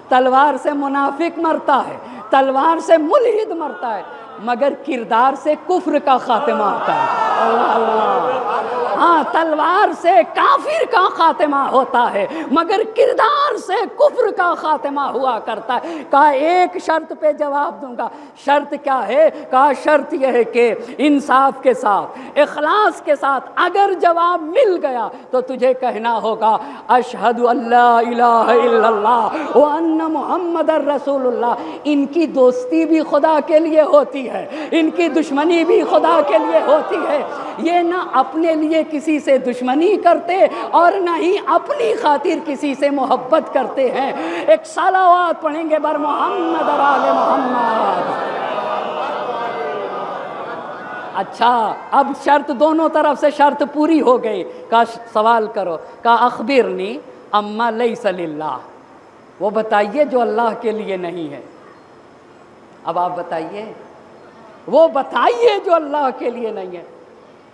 تلوار سے منافق مرتا ہے، تلوار سے ملحد مرتا ہے، مگر کردار سے کفر کا خاتمہ ہوتا ہے۔ اللہ اللہ، ہاں تلوار سے کافر کا خاتمہ ہوتا ہے مگر کردار سے کفر کا خاتمہ ہوا کرتا ہے۔ کہا ایک شرط پہ جواب دوں گا۔ شرط کیا ہے؟ کہا شرط یہ ہے کہ انصاف کے ساتھ، اخلاص کے ساتھ اگر جواب مل گیا تو تجھے کہنا ہوگا اشہد ان لا الہ الا اللہ وان محمد رسول اللہ۔ ان کی دوستی بھی خدا کے لیے ہوتی ہے، ان کی دشمنی بھی خدا کے لیے ہوتی ہے۔ یہ نہ اپنے لیے کسی سے دشمنی کرتے اور نہ ہی اپنی خاطر کسی سے محبت کرتے ہیں۔ ایک صلوات پڑھیں گے بر محمد اور آل محمد۔ اچھا اب شرط دونوں طرف سے شرط پوری ہو گئی۔ کہا سوال کرو۔ کہا اخبرنی اما لیس للہ، وہ بتائیے جو اللہ کے لیے نہیں ہے۔ اب آپ بتائیے، وہ بتائیے جو اللہ کے لیے نہیں ہے۔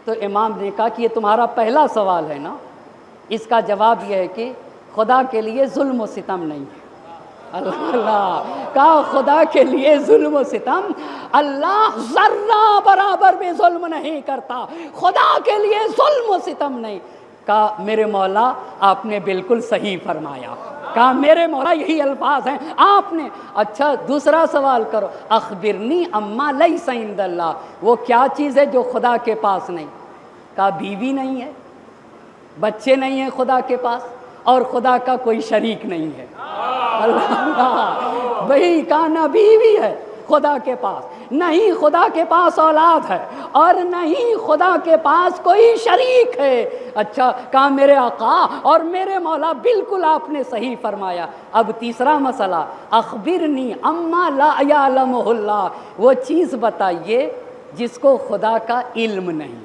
تو امام نے کہا کہ یہ تمہارا پہلا سوال ہے نا، اس کا جواب یہ ہے کہ خدا کے لیے ظلم و ستم نہیں ہے۔ اللہ اللہ، کہا خدا کے لیے ظلم و ستم، اللہ ذرہ برابر بھی ظلم نہیں کرتا، خدا کے لیے ظلم و ستم نہیں۔ کہا میرے مولا آپ نے بالکل صحیح فرمایا۔ کہا میرے مولا یہی الفاظ ہیں آپ نے۔ اچھا دوسرا سوال کرو، اخبرنی اما لیس عند اللہ، وہ کیا چیز ہے جو خدا کے پاس نہیں؟ کہا بیوی نہیں ہے، بچے نہیں ہیں خدا کے پاس، اور خدا کا کوئی شریک نہیں ہے۔ اللہ بھئی، کہا نہ بیوی ہے خدا کے پاس، نہیں خدا کے پاس اولاد ہے، اور نہیں خدا کے پاس کوئی شریک ہے۔ اچھا کہا میرے آقا اور میرے مولا بالکل آپ نے صحیح فرمایا۔ اب تیسرا مسئلہ، اخبرنی اما لا یعلمہ اللہ، وہ چیز بتائیے جس کو خدا کا علم نہیں۔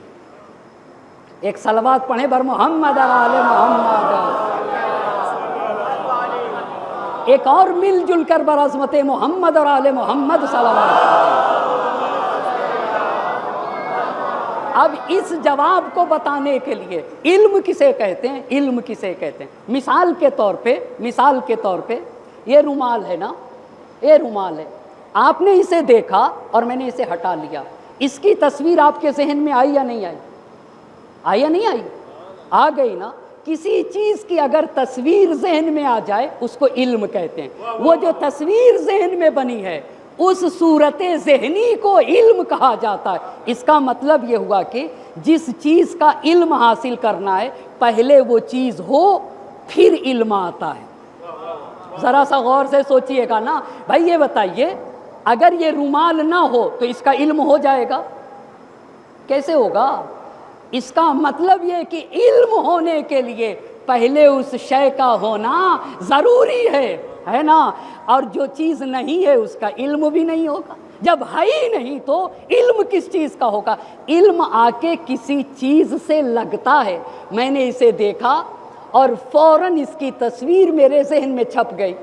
ایک صلوات پڑھیں بر محمد اور آل محمد۔ ایک اور مل جل کر بر عظمت محمد اور آل محمد صلوات۔ اب اس جواب کو بتانے کے لیے علم کسے کہتے ہیں، علم کسے کہتے ہیں؟ مثال کے طور پہ یہ رومال ہے نا، یہ رومال ہے، آپ نے اسے دیکھا اور میں نے اسے ہٹا لیا، اس کی تصویر آپ کے ذہن میں آئی یا نہیں آئی؟ آئی یا نہیں آئی؟ آ گئی نا۔ کسی چیز کی اگر تصویر ذہن میں آ جائے اس کو علم کہتے ہیں۔ وہ جو تصویر ذہن میں بنی ہے اس صورت ذہنی کو علم کہا جاتا ہے۔ اس کا مطلب یہ ہوا کہ جس چیز کا علم حاصل کرنا ہے پہلے وہ چیز ہو پھر علم آتا ہے۔ ذرا سا غور سے سوچئے گا نا بھائی، یہ بتائیے اگر یہ رومال نہ ہو تو اس کا علم ہو جائے گا؟ کیسے ہوگا؟ اس کا مطلب یہ کہ علم ہونے کے لیے پہلے اس شے کا ہونا ضروری ہے نا؟ اور جو چیز نہیں ہے اس کا علم بھی نہیں ہوگا۔ جب ہے ہی نہیں تو علم کس چیز کا ہوگا؟ علم آ کے کسی چیز سے لگتا ہے۔ میں نے اسے دیکھا اور فوراً اس کی تصویر میرے ذہن میں چھپ گئی۔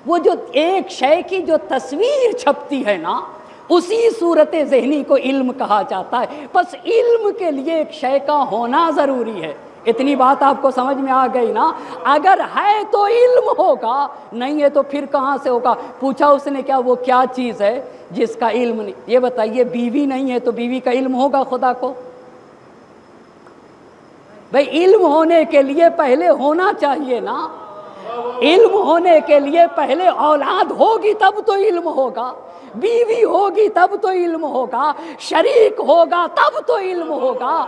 وہ جو ایک شے کی جو تصویر چھپتی ہے نا، اسی صورت ذہنی کو علم کہا جاتا ہے۔ بس علم کے لیے ایک شے کا ہونا ضروری ہے۔ اتنی بات آپ کو سمجھ میں آ گئی نا؟ اگر ہے تو علم ہوگا، نہیں ہے تو پھر کہاں سے ہوگا؟ پوچھا اس نے کیا وہ کیا چیز ہے جس کا علم نہیں؟ یہ بتائیے بیوی نہیں ہے تو بیوی کا علم ہوگا خدا کو؟ بھئی علم ہونے کے لیے پہلے ہونا چاہیے نا۔ علم ہونے کے لیے پہلے اولاد ہوگی تب تو علم ہوگا، بیوی ہوگی تب تو علم ہوگا، شریک ہوگا تب تو علم ہوگا۔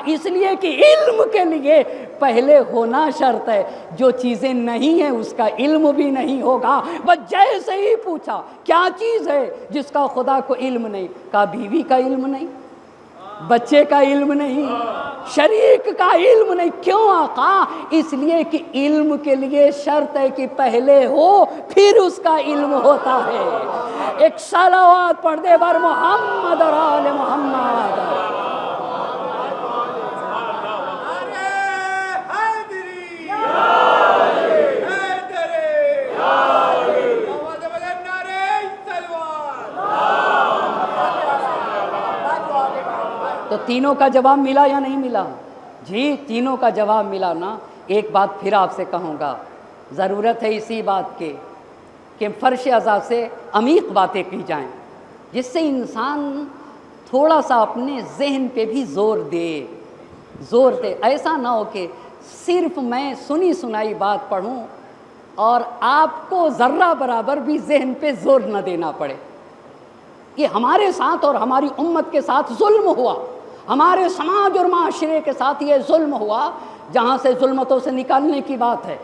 اس لیے کہ علم کے لیے پہلے ہونا شرط ہے۔ جو چیزیں نہیں ہیں اس کا علم بھی نہیں ہوگا۔ بس جیسے ہی پوچھا کیا چیز ہے جس کا خدا کو علم نہیں، کہا بیوی کا علم نہیں، بچے کا علم نہیں، شریک کا علم نہیں۔ کیوں آقا؟ اس لیے کہ علم کے لیے شرط ہے کہ پہلے ہو پھر اس کا علم ہوتا ہے۔ ایک صلوات پڑھ دے بر محمد اور آل محمد۔ تو تینوں کا جواب ملا یا نہیں ملا؟ جی تینوں کا جواب ملا نا۔ ایک بات پھر آپ سے کہوں گا، ضرورت ہے اسی بات کے کہ فرش ازا سے عمیق باتیں کی جائیں جس سے انسان تھوڑا سا اپنے ذہن پہ بھی زور دے۔ ایسا نہ ہو کہ صرف میں سنی سنائی بات پڑھوں اور آپ کو ذرہ برابر بھی ذہن پہ زور نہ دینا پڑے۔ یہ ہمارے ساتھ اور ہماری امت کے ساتھ ظلم ہوا، ہمارے سماج اور معاشرے کے ساتھ یہ ظلم ہوا۔ جہاں سے ظلمتوں سے نکالنے کی بات ہے،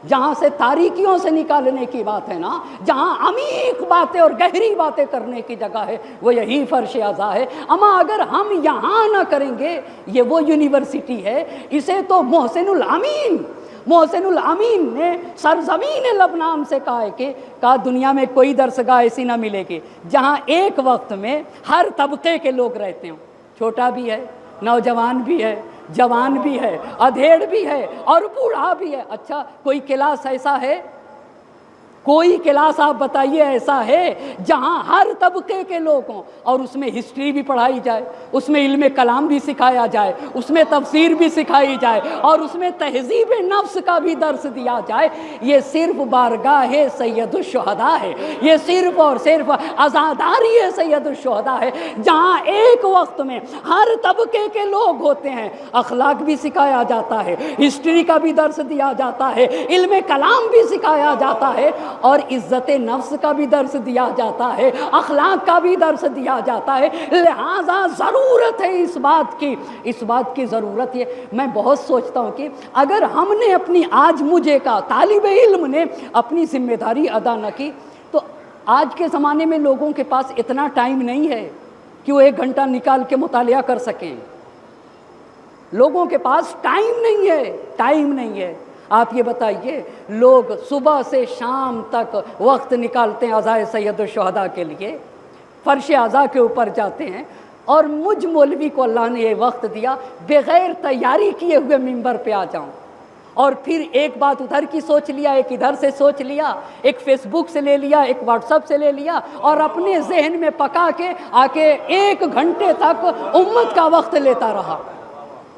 جہاں سے تاریکیوں سے نکالنے کی بات ہے نا، جہاں عمیق باتیں اور گہری باتیں کرنے کی جگہ ہے، وہ یہی فرش ازا ہے۔ اما اگر ہم یہاں نہ کریں گے، یہ وہ یونیورسٹی ہے، اسے تو محسن الامین نے سرزمین لبنان سے کہا ہے کہ دنیا میں کوئی درسگاہ ایسی نہ ملے گی جہاں ایک وقت میں ہر طبقے کے لوگ رہتے ہوں، چھوٹا بھی ہے، نوجوان بھی ہے، جوان بھی ہے، ادھیڑ بھی ہے اور بوڑھا بھی ہے۔ اچھا کوئی کلاس ایسا ہے؟ کوئی کلاس آپ بتائیے ایسا ہے جہاں ہر طبقے کے لوگ ہوں اور اس میں ہسٹری بھی پڑھائی جائے، اس میں علم کلام بھی سکھایا جائے، اس میں تفسیر بھی سکھائی جائے اور اس میں تہذیب نفس کا بھی درس دیا جائے؟ یہ صرف بارگاہ سید الشہداء ہے، یہ صرف اور صرف عزاداری سید الشہداء ہے جہاں ایک وقت میں ہر طبقے کے لوگ ہوتے ہیں۔ اخلاق بھی سکھایا جاتا ہے، ہسٹری کا بھی درس دیا جاتا ہے، علم کلام بھی سکھایا جاتا ہے اور عزت نفس کا بھی درس دیا جاتا ہے، اخلاق کا بھی درس دیا جاتا ہے۔ لہذا ضرورت ہے اس بات کی ضرورت ہے۔ میں بہت سوچتا ہوں کہ اگر ہم نے اپنی آج مجھے کا طالب علم نے اپنی ذمہ داری ادا نہ کی تو آج کے زمانے میں لوگوں کے پاس اتنا ٹائم نہیں ہے کہ وہ 1 گھنٹہ نکال کے مطالعہ کر سکیں۔ لوگوں کے پاس ٹائم نہیں ہے۔ آپ یہ بتائیے، لوگ صبح سے شام تک وقت نکالتے ہیں عزائے سید الشہداء کے لیے، فرش ازا کے اوپر جاتے ہیں، اور مجھ مولوی کو اللہ نے یہ وقت دیا بغیر تیاری کیے ہوئے ممبر پہ آ جاؤں، اور پھر ایک بات ادھر کی سوچ لیا، ایک ادھر سے سوچ لیا، ایک فیس بک سے لے لیا، ایک واٹس ایپ سے لے لیا، اور اپنے ذہن میں پکا کے آ کے 1 گھنٹے تک امت کا وقت لیتا رہا۔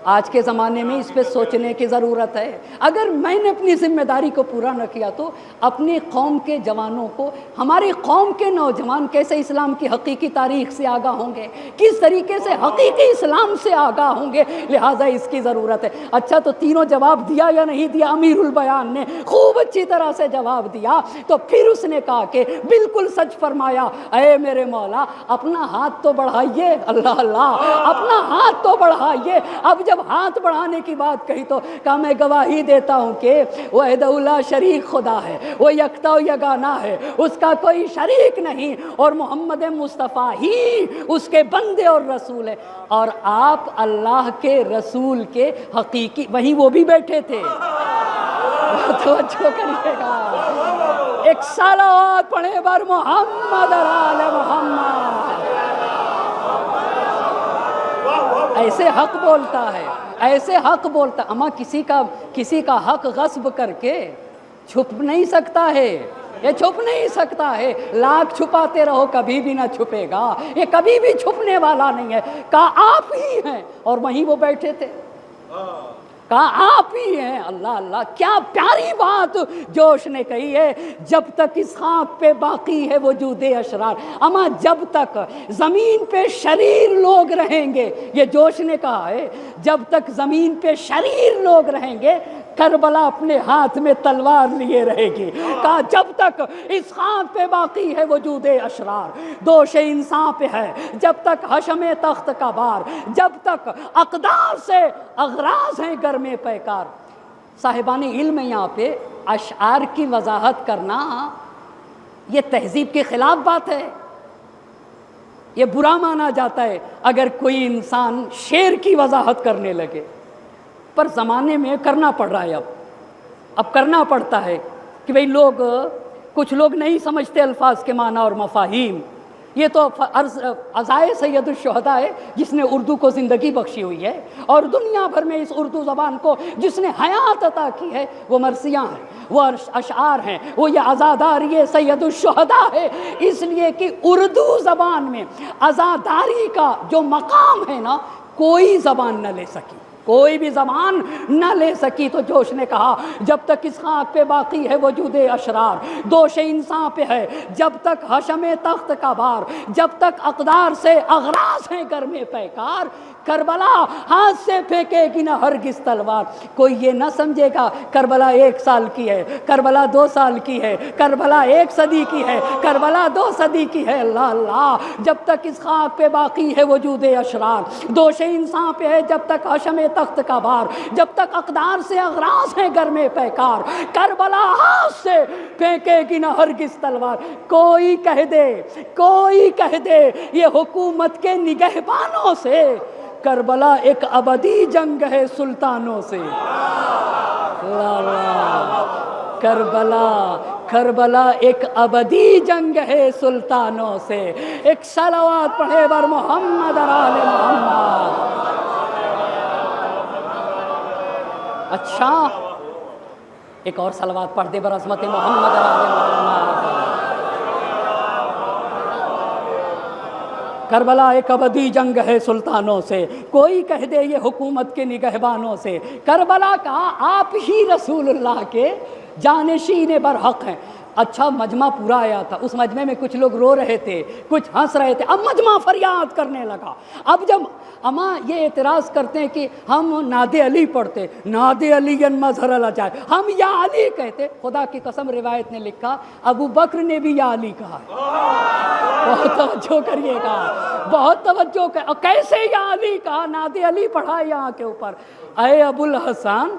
آج کے زمانے میں اس پہ سوچنے کی ضرورت ہے۔ اگر میں نے اپنی ذمہ داری کو پورا نہ کیا تو اپنی قوم کے جوانوں کو، ہماری قوم کے نوجوان کیسے اسلام کی حقیقی تاریخ سے آگاہ ہوں گے، کس طریقے سے حقیقی اسلام سے آگاہ ہوں گے، لہٰذا اس کی ضرورت ہے۔ اچھا تو تینوں جواب دیا یا نہیں دیا؟ امیر البیان نے خوب اچھی طرح سے جواب دیا۔ تو پھر اس نے کہا کہ بالکل سچ فرمایا، اے میرے مولا اپنا ہاتھ تو بڑھائیے، اللہ اللہ اپنا ہاتھ تو بڑھائیے۔ اب جب ہاتھ بڑھانے کی بات کہی تو کہا میں گواہی دیتا ہوں کہ وحدہ لا شریک خدا ہے، وہ یکتا و یگانہ ہے، اس کا کوئی شریک نہیں، اور محمد مصطفیٰ ہی اس کے بندے اور رسول ہے۔ اور آپ اللہ کے رسول کے حقیقی، وہیں وہ بھی بیٹھے تھے، توجہ کریے گا، ایک صلوات پڑھے بر محمد اور آل محمد۔ ایسے حق بولتا ہے، ایسے حق بولتا، اما کسی کا حق غصب کر کے چھپ نہیں سکتا ہے، یہ چھپ نہیں سکتا ہے، لاکھ چھپاتے رہو کبھی بھی نہ چھپے گا، یہ کبھی بھی چھپنے والا نہیں ہے۔ کہا آپ ہی ہیں، اور وہیں وہ بیٹھے تھے، کہا آپ ہی ہیں، اللہ اللہ کیا پیاری بات جوش نے کہی ہے، جب تک اس خاک پہ باقی ہے وجود اشرار، اما جب تک زمین پہ شریر لوگ رہیں گے، یہ جوش نے کہا ہے، جب تک زمین پہ شریر لوگ رہیں گے کربلا اپنے ہاتھ میں تلوار لیے رہے گی۔ کہا جب تک اس خاک پہ باقی ہے وجود اشرار، دوش انسان پہ ہے جب تک حشم تخت کا بار، جب تک اقدار سے اغراض ہیں گر میں پیکار۔ صاحبان علم یہاں پہ اشعار کی وضاحت کرنا یہ تہذیب کے خلاف بات ہے، یہ برا مانا جاتا ہے اگر کوئی انسان شعر کی وضاحت کرنے لگے، پر زمانے میں کرنا پڑ رہا ہے، اب کرنا پڑتا ہے کہ بھئی کچھ لوگ نہیں سمجھتے الفاظ کے معنی اور مفاہیم۔ یہ تو عزائے سید الشہداء ہے جس نے اردو کو زندگی بخشی ہوئی ہے، اور دنیا بھر میں اس اردو زبان کو جس نے حیات عطا کی ہے وہ مرثیاں ہیں، وہ اشعار ہیں، وہ یہ عزاداری سید الشہداء ہے، اس لیے کہ اردو زبان میں عزاداری کا جو مقام ہے نا کوئی زبان نہ لے سکی، کوئی بھی زبان نہ لے سکی۔ تو جوش نے کہا جب تک اس خاک پہ باقی ہے وجود اشرار، دوش انسان پہ ہے جب تک حشم تخت کا بار، جب تک اقدار سے اغراض ہیں گر میں پیکار، کربلا ہاتھ سے پھینکے گی نہ ہرگز تلوار۔ کوئی یہ نہ سمجھے گا کربلا 1 سال کی ہے، کربلا 2 سال کی ہے، کربلا 1 صدی کی ہے، کربلا 2 صدی کی ہے، اللہ اللہ جب تک اس خاک پہ باقی ہے وجود اشرار، دوش انسان پہ ہے جب تک حشم تخت کا بار، جب تک اقدار سے اغراض ہیں گر میں پیکار، کربلا ہاتھ سے پھینکے گی نہ ہرگز تلوار۔ کوئی کہہ دے یہ حکومت کے نگہبانوں سے، کربلا ایک ابدی جنگ ہے سلطانوں سے، کربلا ایک ابدی جنگ ہے سلطانوں سے۔ ایک صلوات پڑھے بر محمد اور آل محمد۔ اچھا ایک اور صلوات پڑھ دے بر عظمت محمد اور آل محمد۔ کربلا ایک ابدی جنگ ہے سلطانوں سے، کوئی کہہ دے یہ حکومت کے نگہبانوں سے، کربلا کا آپ ہی رسول اللہ کے جانشین برحق ہیں۔ اچھا مجمع پورا آیا تھا، اس مجمع میں کچھ لوگ رو رہے تھے، کچھ ہنس رہے تھے، اب مجمع فریاد کرنے لگا۔ اب جب اما یہ اعتراض کرتے ہیں کہ ہم ناد علی پڑھتے، ناد علی مظہر العجائب، ہم یا علی کہتے، خدا کی قسم روایت نے لکھا ابو بکر نے بھی یا علی کہا ہے۔ بہت توجہ کریے گا، بہت توجہ کر، کیسے یا علی کہا؟ ناد علی پڑھا یہاں کے اوپر، اے ابو الحسن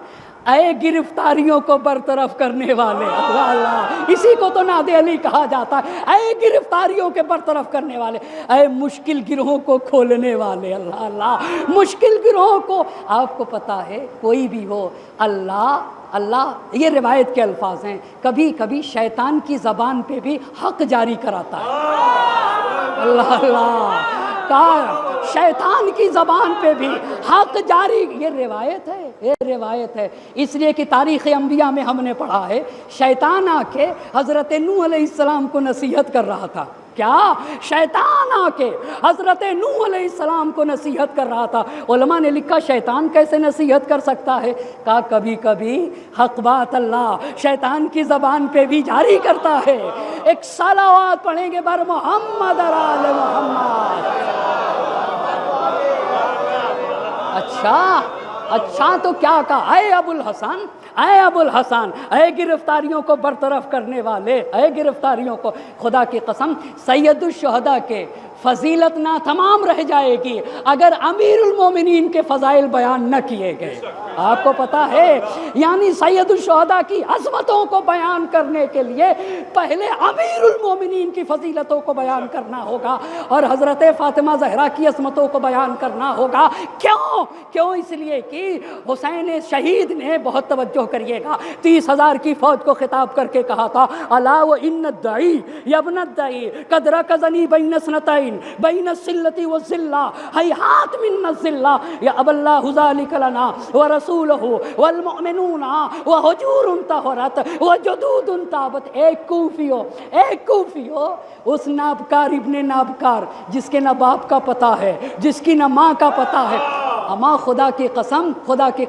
اے گرفتاریوں کو برطرف کرنے والے، اللہ اللہ اسی کو تو ناد علی کہا جاتا ہے، اے گرفتاریوں کے برطرف کرنے والے، اے مشکل گروہوں کو کھولنے والے، اللہ اللہ مشکل گروہوں کو۔ آپ کو پتا ہے کوئی بھی ہو، اللہ یہ روایت کے الفاظ ہیں، کبھی کبھی شیطان کی زبان پہ بھی حق جاری کراتا ہے، اللہ اللہ کہا شیطان کی زبان پہ بھی حق جاری، یہ روایت ہے، اس لیے کہ تاریخ انبیاء میں ہم نے پڑھا ہے شیطان آ کے حضرت نوح علیہ السلام کو نصیحت کر رہا تھا، کیا شیطان آ کے حضرت نوح علیہ السلام کو نصیحت کر رہا تھا. علماء نے لکھا شیطان کیسے نصیحت کر سکتا ہے؟ کہا کبھی کبھی حق بات اللہ شیطان کی زبان پہ بھی جاری کرتا ہے. ایک صلوات پڑھیں گے بر محمد اور آل محمد. اچھا تو کیا کہا؟ اے ابو الحسن، اے ابو الحسن، اے گرفتاریوں کو برطرف کرنے والے، اے گرفتاریوں کو، خدا کی قسم سید الشہداء کے فضیلت نہ تمام رہ جائے گی اگر امیر المومنین کے فضائل بیان نہ کیے گئے. آپ کو پتا ہے یعنی سید الشہداء کی عظمتوں کو بیان کرنے کے لیے پہلے امیر المومنین کی فضیلتوں کو بیان کرنا ہوگا اور حضرت فاطمہ زہرا کی عظمتوں کو بیان کرنا ہوگا. کیوں؟ اس لیے کہ حسین شہید نے، بہت توجہ کریے گا، 30,000 کی فوج کو خطاب کر کے کہا تھا الا وان الدعی یا ابن الدعی قد رکزنی بین اثنتین بین السلۃ والذلہ ہیہات من الذلہ یا اب اللہ ذلک لنا ورسولہ والمؤمنون وحجور طہرت وجدود طابت. ایک کوفیو اس نابکار ابن نابکار جس کے نہ باپ کا پتہ ہے، جس کی نہ ماں کا پتہ ہے، اما خدا کی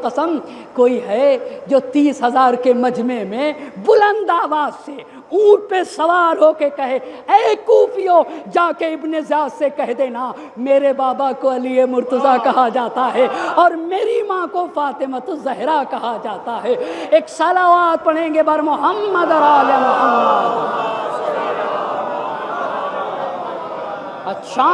قسم کوئی ہے جو 30,000 کے مجمع میں بلند آواز سے اونٹ پہ سوار ہو کے کہے اے کوفیو جا کے ابن زیاد سے کہہ دینا میرے بابا کو علی مرتضیٰ کہا جاتا ہے اور میری ماں کو فاطمہ الزہرا کہا جاتا ہے. ایک صلوات پڑھیں گے بر محمد اور آل محمد. اچھا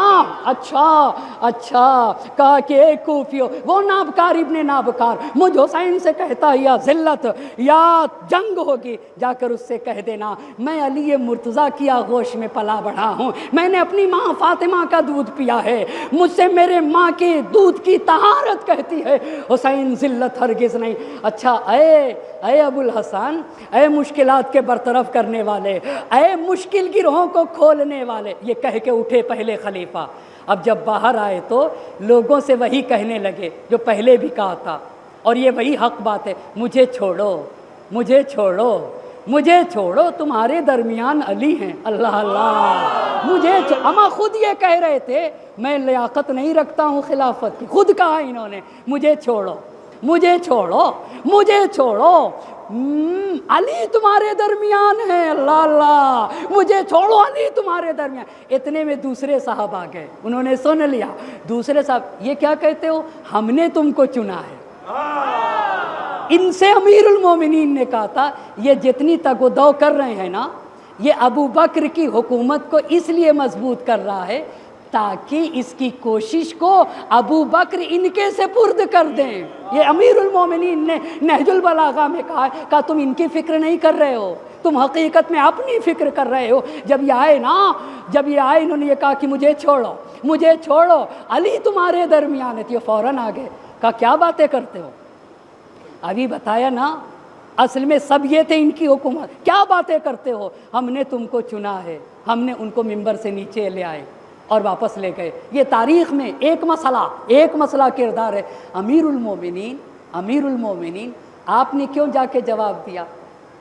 کہا کہ ایک کوفیو وہ نابکار ابن نابکار مجھ حسین سے کہتا ہے یا ذلت یا جنگ ہوگی، جا کر اس سے کہہ دینا میں علی مرتضیٰ کی آغوش میں پلا بڑھا ہوں، میں نے اپنی ماں فاطمہ کا دودھ پیا ہے، مجھ سے میرے ماں کے دودھ کی طہارت کہتی ہے. حسین ذلت ہرگز نہیں. اچھا اے ابو الحسن، اے مشکلات کے برطرف کرنے والے، اے مشکل گروہوں کو کھولنے والے، یہ کہہ کے اٹھے پہلے خلیفہ. اب جب باہر آئے تو لوگوں سے وہی کہنے لگے جو پہلے بھی کہا تھا اور یہ وہی حق بات ہے، مجھے چھوڑو تمہارے درمیان علی ہیں. اللہ اما خود یہ کہہ رہے تھے میں لیاقت نہیں رکھتا ہوں خلافت کی، خود کہا انہوں نے مجھے چھوڑو علی تمہارے درمیان ہے. اللہ مجھے چھوڑو علی تمہارے درمیان. اتنے میں دوسرے صاحب آ گئے، انہوں نے سن لیا. دوسرے صاحب یہ کیا کہتے ہو؟ ہم نے تم کو چنا ہے. ان سے امیر المومنین نے کہا تھا یہ جتنی تگ و دو کر رہے ہیں نا، یہ ابو بکر کی حکومت کو اس لیے مضبوط کر رہا ہے تاکہ اس کی کوشش کو ابو بکر ان کے سپرد کر دیں. یہ امیر المومنین نے نہج البلاغہ میں کہا تم ان کی فکر نہیں کر رہے ہو، تم حقیقت میں اپنی فکر کر رہے ہو. جب یہ آئے انہوں نے یہ کہا کہ مجھے چھوڑو علی تمہارے درمیان ہے. تو یہ فوراً آ گئے، کہا کیا باتیں کرتے ہو؟ ابھی بتایا نا اصل میں سب یہ تھے ان کی حکومت. کیا باتیں کرتے ہو؟ ہم نے تم کو چنا ہے. ہم نے ان کو ممبر سے نیچے لے آئے اور واپس لے گئے. یہ تاریخ میں ایک مسئلہ کردار ہے. امیر المومنین آپ نے کیوں جا کے جواب دیا؟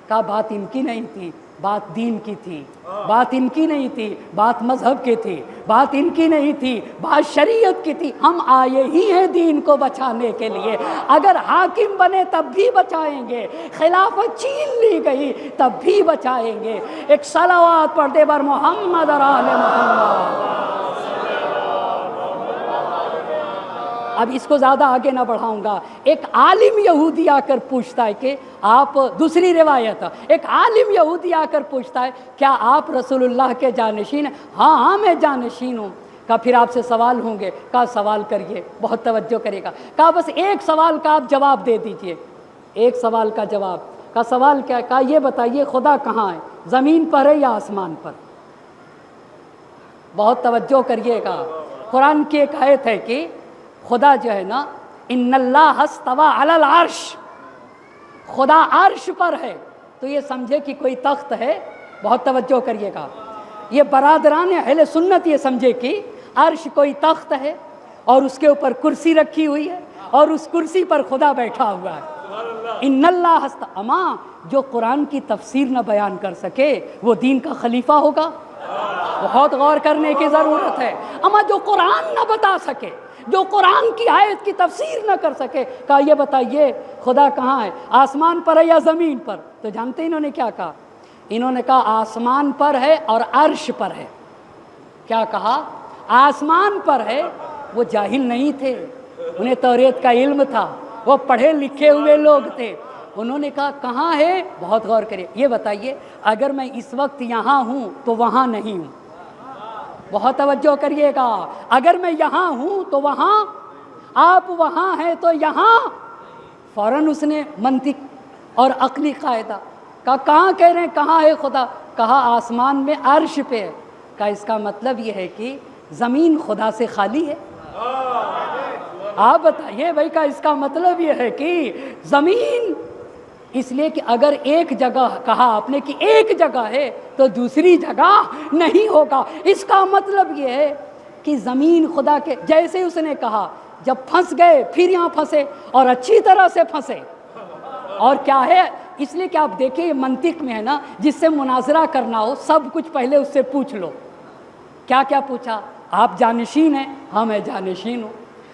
کہا بات ان کی نہیں تھی، بات دین کی تھی. بات ان کی نہیں تھی، بات مذہب کی تھی. بات ان کی نہیں تھی، بات شریعت کی تھی. ہم آئے ہی ہیں دین کو بچانے کے لیے. اگر حاکم بنے تب بھی بچائیں گے، خلافت چھین لی گئی تب بھی بچائیں گے. ایک صلوات پڑھ دے بر محمد اور آل محمد. اب اس کو زیادہ آگے نہ بڑھاؤں گا. ایک عالم یہودی آ کر پوچھتا ہے کہ آپ، دوسری روایت، ایک عالم یہودی آ کر پوچھتا ہے کیا آپ رسول اللہ کے جانشین ہیں؟ ہاں میں جانشین ہوں. کہا پھر آپ سے سوال ہوں گے. کہا سوال کریے، بہت توجہ کرے گا. کہا بس ایک سوال کا آپ جواب دے دیجئے، ایک سوال کا جواب. کہا سوال کیا ہے؟ کہا یہ بتائیے خدا کہاں ہے، زمین پر ہے یا آسمان پر؟ بہت توجہ کریے گا. قرآن کی ایک آیت ہے کہ خدا جو ہے نا ان اللہ استویٰ علی العرش، خدا عرش پر ہے. تو یہ سمجھے کہ کوئی تخت ہے. بہت توجہ کریے گا. یہ برادران اہل سنت یہ سمجھے کہ عرش کوئی تخت ہے اور اس کے اوپر کرسی رکھی ہوئی ہے اور اس کرسی پر خدا بیٹھا ہوا ہے. ان اللہ اما جو قرآن کی تفسیر نہ بیان کر سکے وہ دین کا خلیفہ ہوگا؟ بہت غور کرنے کی ضرورت ہے. اما جو قرآن نہ بتا سکے, جو قرآن کی آیت کی تفسیر نہ کر سکے, کہا یہ بتائیے خدا کہاں ہے, آسمان پر ہے یا زمین پر؟ تو جانتے انہوں نے کیا کہا؟ انہوں نے کہا آسمان پر ہے اور عرش پر ہے. کیا کہا؟ آسمان پر ہے. وہ جاہل نہیں تھے, انہیں توریت کا علم تھا, وہ پڑھے لکھے ہوئے لوگ تھے. انہوں نے کہا کہاں ہے؟ بہت غور کریے, یہ بتائیے اگر میں اس وقت یہاں ہوں تو وہاں نہیں ہوں. بہت توجہ کریے گا, اگر میں یہاں ہوں تو وہاں, آپ وہاں ہیں تو یہاں. فوراً اس نے منطق اور عقلی قاعدہ کہا کہاں کہہ رہے ہیں, کہاں ہے خدا؟ کہا آسمان میں عرش پہ ہے. کہا اس کا مطلب یہ ہے کہ زمین خدا سے خالی ہے. آپ بتائیے بھائی, کا اس کا مطلب یہ ہے کہ زمین, اس لیے کہ اگر ایک جگہ کہا آپ نے کہ ایک جگہ ہے تو دوسری جگہ نہیں ہوگا. اس کا مطلب یہ ہے کہ زمین خدا کے, جیسے اس نے کہا جب پھنس گئے پھر یہاں پھنسے اور اچھی طرح سے پھنسے. اور کیا ہے, اس لیے کہ آپ دیکھیں یہ منطق میں ہے نا, جس سے مناظرہ کرنا ہو سب کچھ پہلے اس سے پوچھ لو. کیا کیا پوچھا؟ آپ جانشین ہیں؟ ہاں میں جانشین ہوں.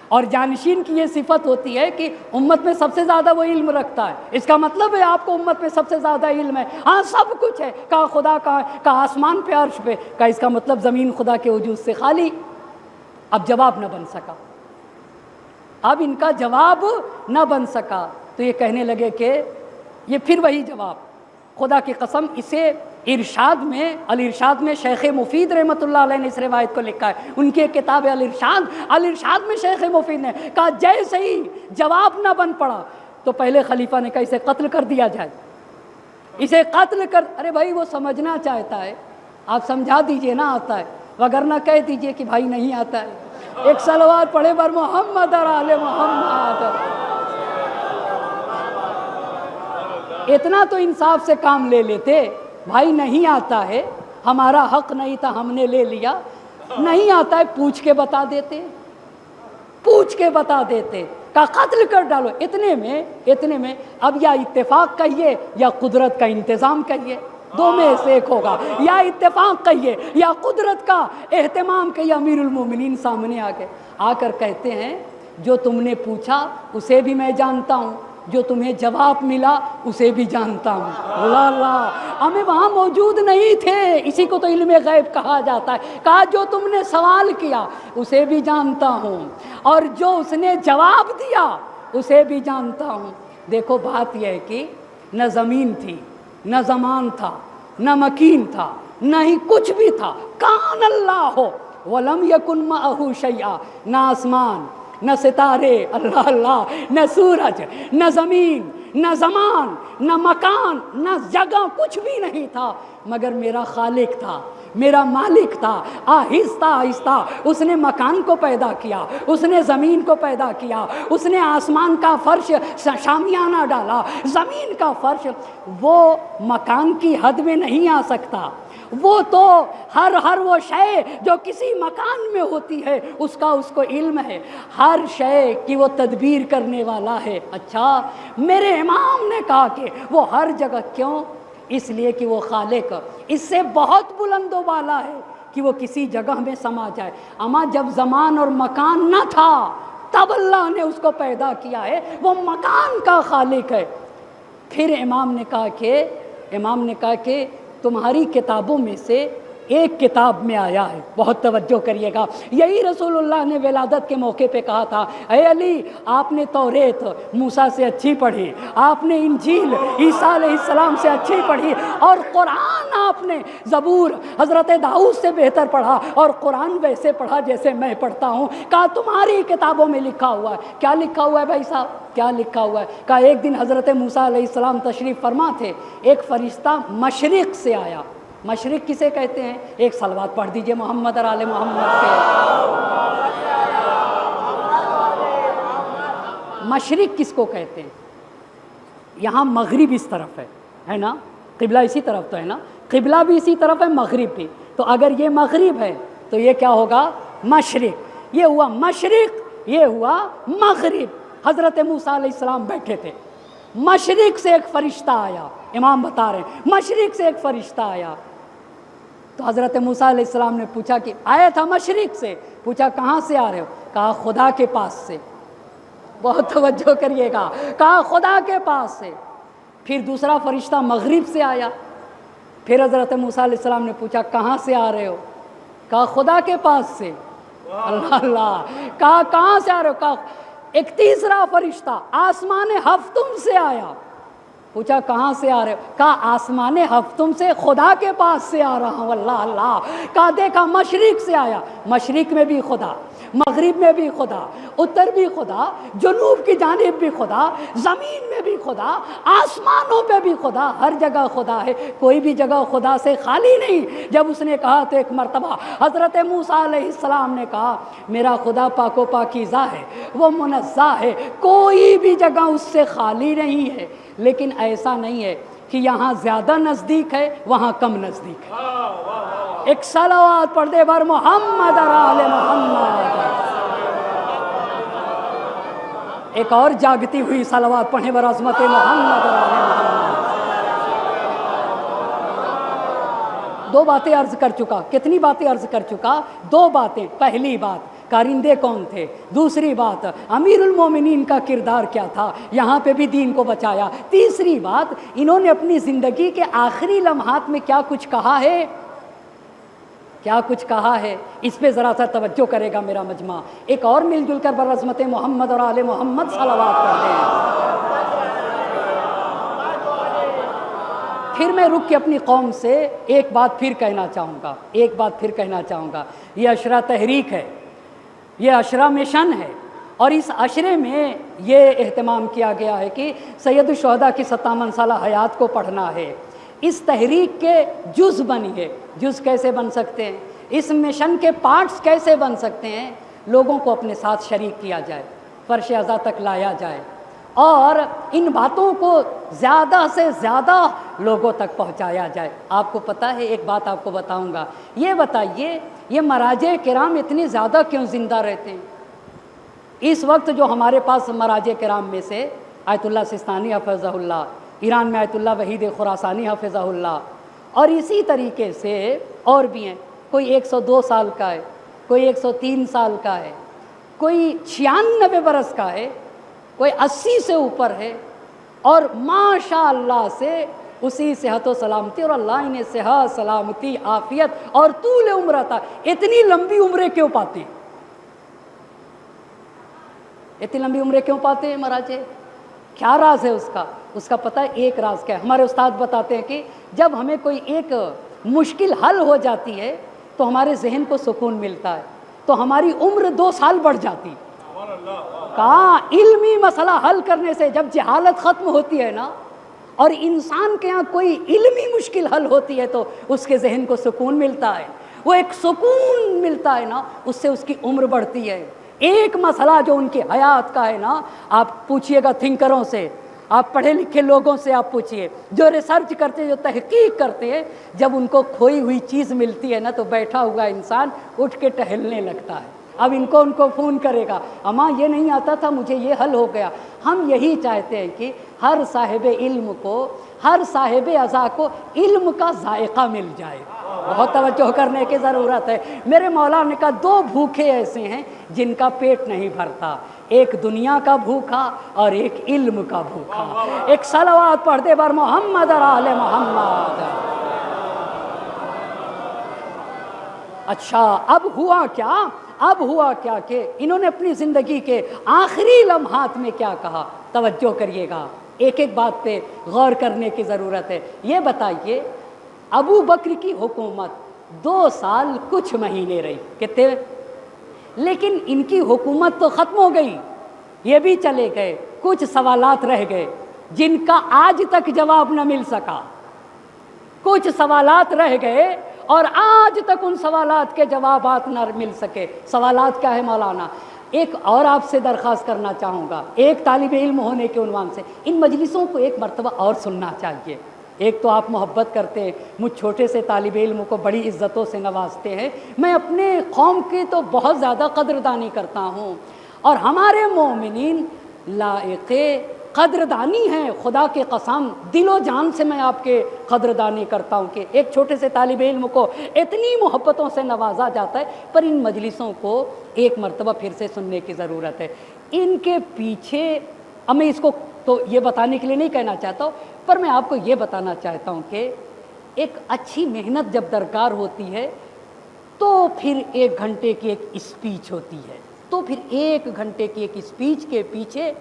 اور جانشین کی یہ صفت ہوتی ہے کہ امت میں سب سے زیادہ وہ علم رکھتا ہے. اس کا مطلب ہے آپ کو امت میں سب سے زیادہ علم ہے. ہاں سب کچھ ہے. کہا خدا کہاں ہے؟ کہا آسمان پہ عرش پہ. کہا اس کا مطلب زمین خدا کے وجود سے خالی. اب جواب نہ بن سکا, اب ان کا جواب نہ بن سکا. تو یہ کہنے لگے کہ یہ پھر وہی جواب, خدا کی قسم اسے ارشاد میں, الارشاد میں شیخ مفید رحمۃ اللہ علیہ نے اس روایت کو لکھا ہے. ان کی کتاب الارشاد, الارشاد میں شیخ مفید نے کہا جیسے ہی جواب نہ بن پڑا تو پہلے خلیفہ نے کہا اسے قتل کر دیا جائے, اسے قتل کر. ارے بھائی وہ سمجھنا چاہتا ہے, آپ سمجھا دیجئے نا آتا ہے, وگرنہ کہہ دیجئے کہ بھائی نہیں آتا ہے. ایک صلوات پڑھے بر محمد اور آل محمد. اتنا تو انصاف سے کام لے لیتے. بھائی نہیں آتا ہے, ہمارا حق نہیں تھا ہم نے لے لیا, نہیں آتا ہے پوچھ کے بتا دیتے, پوچھ کے بتا دیتے. کا قتل کر ڈالو. اتنے میں اب یا اتفاق کہیے یا قدرت کا انتظام کہیے, دو میں سے ایک ہوگا. یا اتفاق کہیے یا قدرت کا اہتمام کہیے. امیر المومنین سامنے آ گئے, آ کر کہتے ہیں جو تم نے پوچھا اسے بھی میں جانتا ہوں, جو تمہیں جواب ملا اسے بھی جانتا ہوں. اللہ اللہ, ہمیں وہاں موجود نہیں تھے, اسی کو تو علم غیب کہا جاتا ہے. کہا جو تم نے سوال کیا اسے بھی جانتا ہوں, اور جو اس نے جواب دیا اسے بھی جانتا ہوں. دیکھو بات یہ ہے کہ نہ زمین تھی, نہ زمان تھا, نہ مکین تھا, نہ ہی کچھ بھی تھا. کان اللہ ہو ولم یکن معہ شیئا, نہ آسمان, نہ ستارے, اللہ اللہ, نہ سورج, نہ زمین, نہ زمان, نہ مکان, نہ جگہ, کچھ بھی نہیں تھا مگر میرا خالق تھا, میرا مالک تھا. آہستہ آہستہ اس نے مکان کو پیدا کیا, اس نے زمین کو پیدا کیا, اس نے آسمان کا فرش شامیانہ ڈالا, زمین کا فرش. وہ مکان کی حد میں نہیں آ سکتا, وہ تو ہر وہ شے جو کسی مکان میں ہوتی ہے اس کا اس کو علم ہے, ہر شے کی وہ تدبیر کرنے والا ہے. اچھا میرے امام نے کہا کہ وہ ہر جگہ, کیوں؟ اس لیے کہ وہ خالق اس سے بہت بلند و بالا ہے کہ وہ کسی جگہ میں سما جائے. اما جب زمان اور مکان نہ تھا تب اللہ نے اس کو پیدا کیا ہے, وہ مکان کا خالق ہے. پھر امام نے کہا کہ تمہاری کتابوں میں سے ایک کتاب میں آیا ہے, بہت توجہ کریے گا, یہی رسول اللہ نے ولادت کے موقع پہ کہا تھا, اے علی آپ نے توریت موسیٰ سے اچھی پڑھی, آپ نے انجیل عیسیٰ علیہ السلام سے اچھی پڑھی, اور قرآن آپ نے زبور حضرت داؤد سے بہتر پڑھا, اور قرآن ویسے پڑھا جیسے میں پڑھتا ہوں. کہا تمہاری کتابوں میں لکھا ہوا ہے. کیا لکھا ہوا ہے بھائی صاحب, کیا لکھا ہوا ہے؟ کہا ایک دن حضرت موسیٰ علیہ السلام تشریف فرما تھے, ایک فرشتہ مشرق سے آیا. مشرق کسے کہتے ہیں؟ ایک صلوات پڑھ دیجئے محمد اور آل محمد پہ. مشرق کس کو کہتے ہیں؟ یہاں مغرب اس طرف ہے نا, قبلہ اسی طرف تو ہے نا, قبلہ بھی اسی طرف ہے, مغرب بھی. تو اگر یہ مغرب ہے تو یہ کیا ہوگا؟ مشرق. یہ ہوا مشرق, یہ ہوا مغرب. حضرت موسیٰ علیہ السلام بیٹھے تھے, مشرق سے ایک فرشتہ آیا, امام بتا رہے ہیں مشرق سے ایک فرشتہ آیا. تو حضرت موسیٰ علیہ السلام نے پوچھا کہ آیا تھا مشرق سے، پوچھا کہاں سے آ رہے ہو؟ کہا خدا کے پاس سے۔ بہت توجہ کریے گا، کہا خدا کے پاس سے۔ پھر دوسرا فرشتہ مغرب سے آیا، پھر حضرت موسیٰ علیہ السلام نے پوچھا کہاں سے آ رہے ہو؟ کہا خدا کے پاس سے۔ اللہ اللہ، کہا کہاں سے آ رہے ہو؟ کہا ایک تیسرا فرشتہ آسمان ہفتم سے آیا، پوچھا کہاں سے آ رہے ہو؟ کہا آسمان ہفتم سے خدا کے پاس سے آ رہا ہوں۔ اللہ اللہ، کہا دیکھا مشرق سے آیا، مشرق میں بھی خدا، مغرب میں بھی خدا، اتر بھی خدا، جنوب کی جانب بھی خدا، زمین میں بھی خدا، آسمانوں پہ بھی خدا، ہر جگہ خدا ہے، کوئی بھی جگہ خدا سے خالی نہیں۔ جب اس نے کہا تو ایک مرتبہ حضرت موسیٰ علیہ السلام نے کہا میرا خدا پاک و پاکیزہ ہے، وہ منزہ ہے، کوئی بھی جگہ اس سے خالی نہیں ہے۔ لیکن ایسا نہیں ہے کہ یہاں زیادہ نزدیک ہے وہاں کم نزدیک ہے۔ ایک صلوات پڑھ دے بر محمد اور آل محمد۔ ایک اور جاگتی ہوئی صلوات پڑھیں بر عظمت محمد اور آل محمد۔ دو باتیں عرض کر چکا، کتنی باتیں عرض کر چکا؟ دو باتیں۔ پہلی بات کارندے کون تھے، دوسری بات امیر المومنین کا کردار کیا تھا، یہاں پہ بھی دین کو بچایا، تیسری بات انہوں نے اپنی زندگی کے آخری لمحات میں کیا کچھ کہا ہے، کیا کچھ کہا ہے، اس پہ ذرا سا توجہ کرے گا میرا مجمع۔ ایک اور مل جل کر برعظمت محمد اور آل محمد صلوات پڑھتے ہیں۔ پھر میں رک کے اپنی قوم سے ایک بات پھر کہنا چاہوں گا، یہ عشرہ تحریک ہے، یہ عشرہ مشن ہے، اور اس عشرے میں یہ اہتمام کیا گیا ہے کہ سید الشہداء کی 57 سالہ حیات کو پڑھنا ہے۔ اس تحریک کے جز بنیے، جز کیسے بن سکتے ہیں، اس مشن کے پارٹس کیسے بن سکتے ہیں، لوگوں کو اپنے ساتھ شریک کیا جائے، فرش ازا تک لایا جائے، اور ان باتوں کو زیادہ سے زیادہ لوگوں تک پہنچایا جائے۔ آپ کو پتہ ہے، ایک بات آپ کو بتاؤں گا، یہ بتائیے یہ مراجع کرام اتنے زیادہ کیوں زندہ رہتے ہیں؟ اس وقت جو ہمارے پاس مراجع کرام میں سے آیت اللہ سستانی حفظہ اللہ، ایران میں آیت اللہ وحید خراسانی حفظہ اللہ، اور اسی طریقے سے اور بھی ہیں، کوئی 102 سال کا ہے، کوئی 103 سال کا ہے، کوئی 96 برس کا ہے، کوئی 80 سے اوپر ہے، اور ماشاء اللہ سے اسی صحت و سلامتی، اور اللہ انہیں صحت سلامتی عافیت اور طول عمر عطا۔ اتنی لمبی عمریں کیوں پاتے ہیں؟ اتنی لمبی عمریں کیوں پاتے ہیں مراجع؟ کیا راز ہے اس کا؟ اس کا پتہ ہے ایک راز کیا ہے؟ ہمارے استاد بتاتے ہیں کہ جب ہمیں کوئی ایک مشکل حل ہو جاتی ہے تو ہمارے ذہن کو سکون ملتا ہے، تو ہماری عمر 2 سال بڑھ جاتی۔ کہاں علمی مسئلہ حل کرنے سے جب جہالت ختم ہوتی ہے نا، اور انسان کے یہاں کوئی علمی مشکل حل ہوتی ہے تو اس کے ذہن کو سکون ملتا ہے، وہ ایک سکون ملتا ہے نا، اس سے اس کی عمر بڑھتی ہے۔ ایک مسئلہ جو ان کی حیات کا ہے نا، آپ پوچھئے گا تھنکروں سے، آپ پڑھے لکھے لوگوں سے آپ پوچھئے، جو ریسرچ کرتے جو تحقیق کرتے ہیں، جب ان کو کھوئی ہوئی چیز ملتی ہے نا تو بیٹھا ہوا انسان اٹھ کے ٹہلنے لگتا ہے۔ اب ان کو فون کرے گا، اماں یہ نہیں آتا تھا، مجھے یہ حل ہو گیا۔ ہم یہی چاہتے ہیں کہ ہر صاحب علم کو، ہر صاحب عزا کو علم کا ذائقہ مل جائے۔ بہت توجہ کرنے کی ضرورت ہے۔ میرے مولا نے کہا 2 بھوکے ایسے ہیں جن کا پیٹ نہیں بھرتا، ایک دنیا کا بھوکا اور ایک علم کا بھوکا۔ ایک صلوات پڑھ دے بر محمد اور آل محمد۔ اچھا اب ہوا کیا کہ انہوں نے اپنی زندگی کے آخری لمحات میں کیا کہا؟ توجہ کریے گا، ایک ایک بات پہ غور کرنے کی ضرورت ہے۔ یہ بتائیے ابو بکر کی حکومت 2 سال کچھ مہینے رہی، کتنے؟ لیکن ان کی حکومت تو ختم ہو گئی، یہ بھی چلے گئے، کچھ سوالات رہ گئے جن کا آج تک جواب نہ مل سکا۔ کچھ سوالات رہ گئے اور آج تک ان سوالات کے جوابات نہ مل سکے۔ سوالات کیا ہے مولانا؟ ایک اور آپ سے درخواست کرنا چاہوں گا، ایک طالب علم ہونے کے عنوان سے ان مجلسوں کو ایک مرتبہ اور سننا چاہیے۔ ایک تو آپ محبت کرتے ہیں، مجھ چھوٹے سے طالب علم کو بڑی عزتوں سے نوازتے ہیں، میں اپنے قوم کی تو بہت زیادہ قدردانی کرتا ہوں، اور ہمارے مومنین لائق قدردانی ہے، خدا کے قسم دل و جان سے میں آپ کے قدردانی کرتا ہوں کہ ایک چھوٹے سے طالب علم کو اتنی محبتوں سے نوازا جاتا ہے، پر ان مجلسوں کو ایک مرتبہ پھر سے سننے کی ضرورت ہے۔ ان کے پیچھے اب میں اس کو تو یہ بتانے کے لیے نہیں کہنا چاہتا ہوں، پر میں آپ کو یہ بتانا چاہتا ہوں کہ ایک اچھی محنت جب درکار ہوتی ہے تو پھر 1 گھنٹے کی ایک اسپیچ ہوتی ہے، تو پھر 1 گھنٹے کی ایک اسپیچ کے پیچھے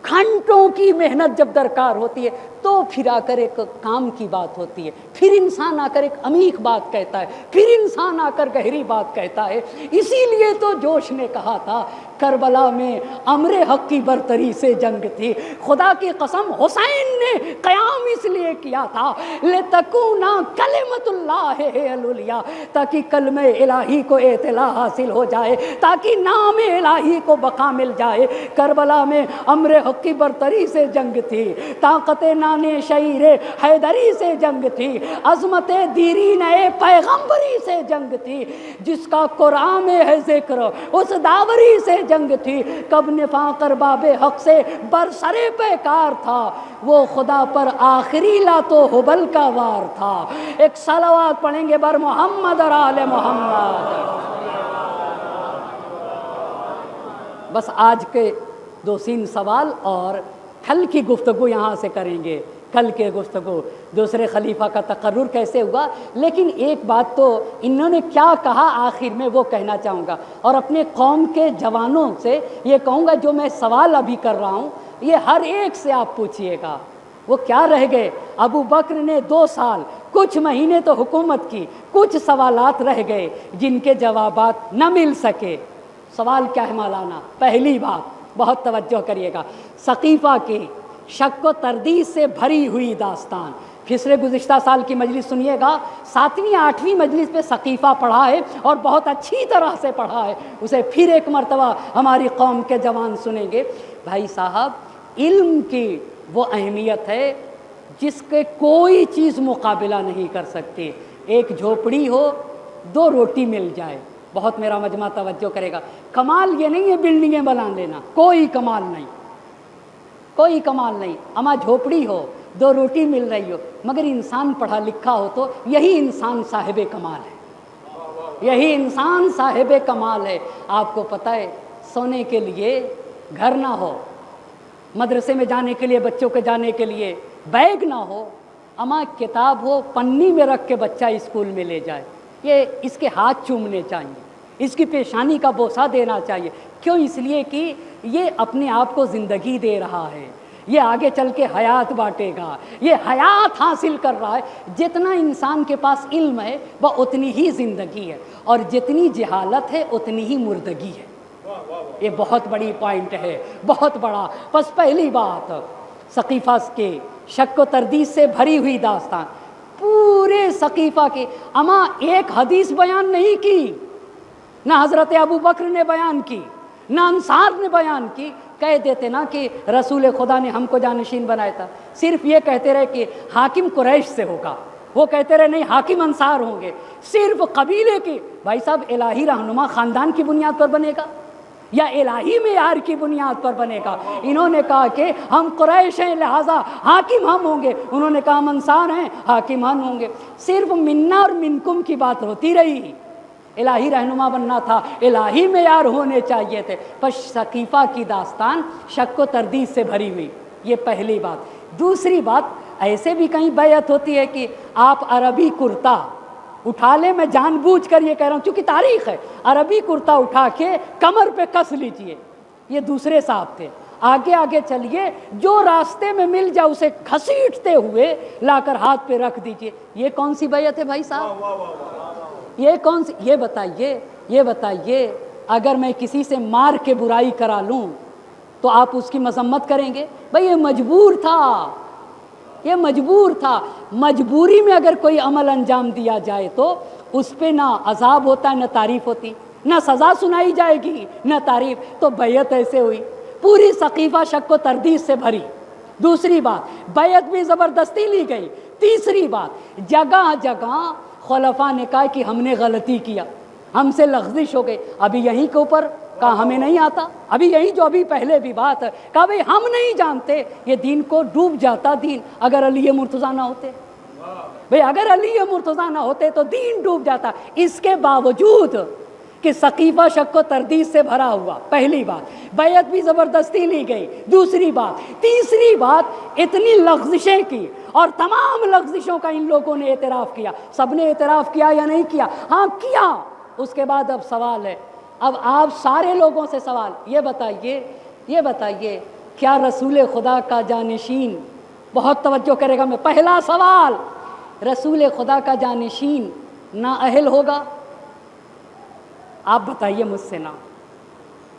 گھنٹوں کی محنت جب درکار ہوتی ہے تو پھر آ کر ایک کام کی بات ہوتی ہے، پھر انسان آ کر ایک عمیق بات کہتا ہے، پھر انسان آ کر گہری بات کہتا ہے۔ اسی لیے تو جوش نے کہا تھا کربلا میں امر حق کی برتری سے جنگ تھی، خدا کی قسم حسین نے قیام اس لیے کیا تھا لتکونا کلمۃ اللہ العلیٰ، تاکہ کلمہ الہی کو اطلاع حاصل ہو جائے، تاکہ نام الہی کو بقا مل جائے۔ کربلا میں امر حق کی برتری سے جنگ تھی، طاقت نانے شعیر حیدری سے جنگ تھی، عظمت دیرین پیغمبری سے جنگ تھی، جس کا قرآن میں ہے ذکر اس داوری سے جنگ تھی۔ کب نفاق ارباب حق سے برسرے پیکار تھا، وہ خدا پر آخری لات و حبل کا وار تھا۔ ایک صلوات پڑھیں گے بر محمد اور آل محمد۔ بس آج کے 2-3 سوال اور کل کی گفتگو یہاں سے کریں گے۔ کل کے گفتگو دوسرے خلیفہ کا تقرر کیسے ہوا، لیکن ایک بات تو انہوں نے کیا کہا آخر میں وہ کہنا چاہوں گا، اور اپنے قوم کے جوانوں سے یہ کہوں گا جو میں سوال ابھی کر رہا ہوں یہ ہر ایک سے آپ پوچھئے گا۔ وہ کیا رہ گئے؟ ابو بکر نے 2 سال کچھ مہینے تو حکومت کی، کچھ سوالات رہ گئے جن کے جوابات نہ مل سکے۔ سوال کیا ہے مولانا؟ پہلی بات بہت توجہ کریے گا، سقیفہ کی شک و تردید سے بھری ہوئی داستان۔ پچھلے گزشتہ سال کی مجلس سنیے گا، 7ویں 8ویں مجلس پہ سقیفہ پڑھا ہے اور بہت اچھی طرح سے پڑھا ہے، اسے پھر ایک مرتبہ ہماری قوم کے جوان سنیں گے۔ بھائی صاحب، علم کی وہ اہمیت ہے جس کے کوئی چیز مقابلہ نہیں کر سکتی۔ ایک جھوپڑی ہو، 2 روٹی مل جائے، بہت میرا مجمع توجہ کرے گا، کمال یہ نہیں ہے بلڈنگیں بنا لینا، کوئی کمال نہیں، کوئی کمال نہیں۔ اما جھوپڑی ہو، 2 روٹی مل رہی ہو، مگر انسان پڑھا لکھا ہو تو یہی انسان صاحب کمال ہے، یہی انسان صاحب کمال ہے۔ آپ کو پتہ ہے سونے کے لیے گھر نہ ہو، مدرسے میں جانے کے لیے بچوں کے جانے کے لیے بیگ نہ ہو، اما کتاب ہو پنی میں رکھ کے بچہ اسکول میں لے جائے، یہ اس کے ہاتھ چومنے چاہیے، اس کی پیشانی کا بوسہ دینا چاہیے۔ کیوں؟ اس لیے کہ یہ اپنے آپ کو زندگی دے رہا ہے، یہ آگے چل کے حیات بانٹے گا، یہ حیات حاصل کر رہا ہے۔ جتنا انسان کے پاس علم ہے وہ اتنی ہی زندگی ہے، اور جتنی جہالت ہے اتنی ہی مردگی ہے۔ یہ بہت بڑی پوائنٹ ہے، بہت بڑا۔ بس پہلی بات، سقیفہ کے شک و تردید سے بھری ہوئی داستان، پورے سقیفہ کے اما ایک حدیث بیان نہیں کی، نہ حضرت ابو بکر نے بیان کی، نہ انصار نے بیان کی۔ کہہ دیتے نا کہ رسول خدا نے ہم کو جانشین بنایا تھا، صرف یہ کہتے رہے کہ حاکم قریش سے ہوگا، وہ کہتے رہے نہیں حاکم انصار ہوں گے، صرف قبیلے کے۔ بھائی صاحب، الہی رہنما خاندان کی بنیاد پر بنے گا یا الہی معیار کی بنیاد پر بنے گا؟ انہوں نے کہا کہ ہم قریش ہیں لہٰذا حاکم ہم ہوں گے، انہوں نے کہا ہم انصار ہیں حاکم ہم ہوں گے۔ صرف منا اور منکم کی بات ہوتی رہی، الہی رہنما بننا تھا، الہی معیار ہونے چاہیے تھے۔ پس سقیفہ کی داستان شک و تردید سے بھری ہوئی، یہ پہلی بات۔ دوسری بات، ایسے بھی کہیں بیعت ہوتی ہے کہ آپ عربی کرتا اٹھا لیں، میں جان بوجھ کر یہ کہہ رہا ہوں چونکہ تاریخ ہے، عربی کرتا اٹھا کے کمر پہ کس لیجئے، یہ دوسرے صاحب تھے۔ آگے آگے چلیے، جو راستے میں مل جائے اسے گھسیٹتے ہوئے لا کر ہاتھ پہ رکھ دیجئے۔ یہ کون سی بیعت ہے بھائی صاحب؟ یہ کون سی؟ یہ بتائیے اگر میں کسی سے مار کے برائی کرا لوں تو آپ اس کی مذمت کریں گے؟ بھائی یہ مجبور تھا، یہ مجبور تھا۔ مجبوری میں اگر کوئی عمل انجام دیا جائے تو اس پہ نہ عذاب ہوتا ہے نہ تعریف ہوتی، نہ سزا سنائی جائے گی نہ تعریف۔ تو بیعت ایسے ہوئی، پوری سقیفہ شک و تردید سے بھری۔ دوسری بات، بیعت بھی زبردستی لی گئی۔ تیسری بات، جگہ جگہ خلفاء نے کہا کہ ہم نے غلطی کیا، ہم سے لغزش ہو گئی۔ ابھی یہیں کے اوپر کہا ہمیں نہیں آتا. ابھی یہی جو ابھی پہلے بھی بات ہے, کہا بھئی ہم نہیں جانتے. یہ دین کو ڈوب جاتا دین اگر علی مرتضیٰ نہ ہوتے. بھئی اگر علی مرتضیٰ نہ ہوتے تو دین ڈوب جاتا. اس کے باوجود کہ سقیفہ شک و تردید سے بھرا ہوا, پہلی بات, بیعت بھی زبردستی لی گئی, دوسری بات, تیسری بات, اتنی لغزشیں کی, اور تمام لغزشوں کا ان لوگوں نے اعتراف کیا. سب نے اعتراف کیا یا نہیں کیا؟ ہاں کیا. اس کے بعد اب سوال ہے, اب آپ سارے لوگوں سے سوال, یہ بتائیے کیا رسول خدا کا جانشین, بہت توجہ کرے گا میں, پہلا سوال, رسول خدا کا جانشین نااہل ہوگا؟ آپ بتائیے مجھ سے نا,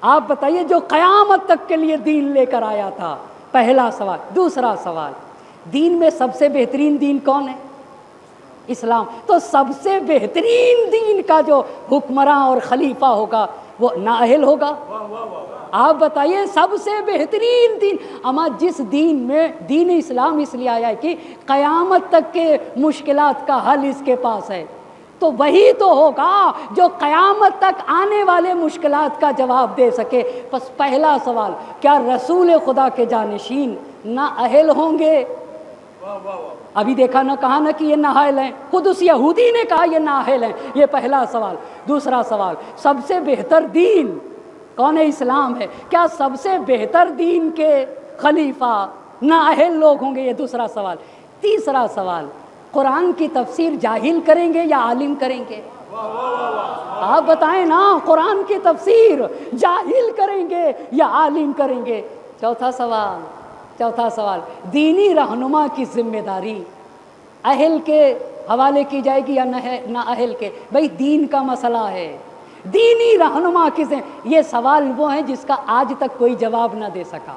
آپ بتائیے جو قیامت تک کے لیے دین لے کر آیا تھا. پہلا سوال. دوسرا سوال, دین میں سب سے بہترین دین کون ہے؟ اسلام. تو سب سے بہترین دین کا جو حکمراں اور خلیفہ ہوگا وہ نااہل ہوگا؟ آپ بتائیے, سب سے بہترین دین, اما جس دین میں دین اسلام اس لیے آیا ہے کہ قیامت تک کے مشکلات کا حل اس کے پاس ہے, تو وہی تو ہوگا جو قیامت تک آنے والے مشکلات کا جواب دے سکے. بس پہلا سوال, کیا رسول خدا کے جانشین نااہل ہوں گے؟ ابھی دیکھا نہ, کہا نہ کہ یہ نااہل ہیں, خود اس یہودی نے کہا یہ نااہل ہیں. یہ پہلا سوال. دوسرا سوال, سب سے بہتر دین کون ہے؟ اسلام ہے. کیا سب سے بہتر دین کے خلیفہ نااہل لوگ ہوں گے؟ یہ دوسرا سوال. تیسرا سوال, قرآن کی تفسیر جاہل کریں گے یا عالم کریں گے؟ آپ بتائیں نا, قرآن کی تفسیر جاہل کریں گے یا عالم کریں گے؟ چوتھا سوال, دینی رہنما کی ذمہ داری اہل کے حوالے کی جائے گی یا نہ اہل کے؟ بھئی دین کا مسئلہ ہے, دینی رہنما کی یہ سوال وہ ہیں جس کا آج تک کوئی جواب نہ دے سکا,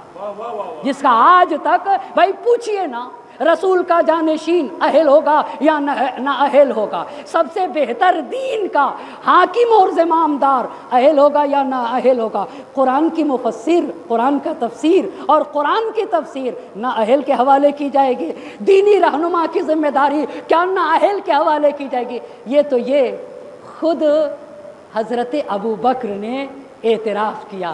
جس کا آج تک, بھائی پوچھئے نا, رسول کا جانشین اہل ہوگا یا نہ اہل ہوگا؟ سب سے بہتر دین کا حاکم اور زمامدار اہل ہوگا یا نہ اہل ہوگا؟ قرآن کی مفسر, قرآن کا تفسیر اور قرآن کی تفسیر نہ اہل کے حوالے کی جائے گی. دینی رہنما کی ذمہ داری کیا نہ اہل کے حوالے کی جائے گی؟ یہ خود حضرت ابو بکر نے اعتراف کیا.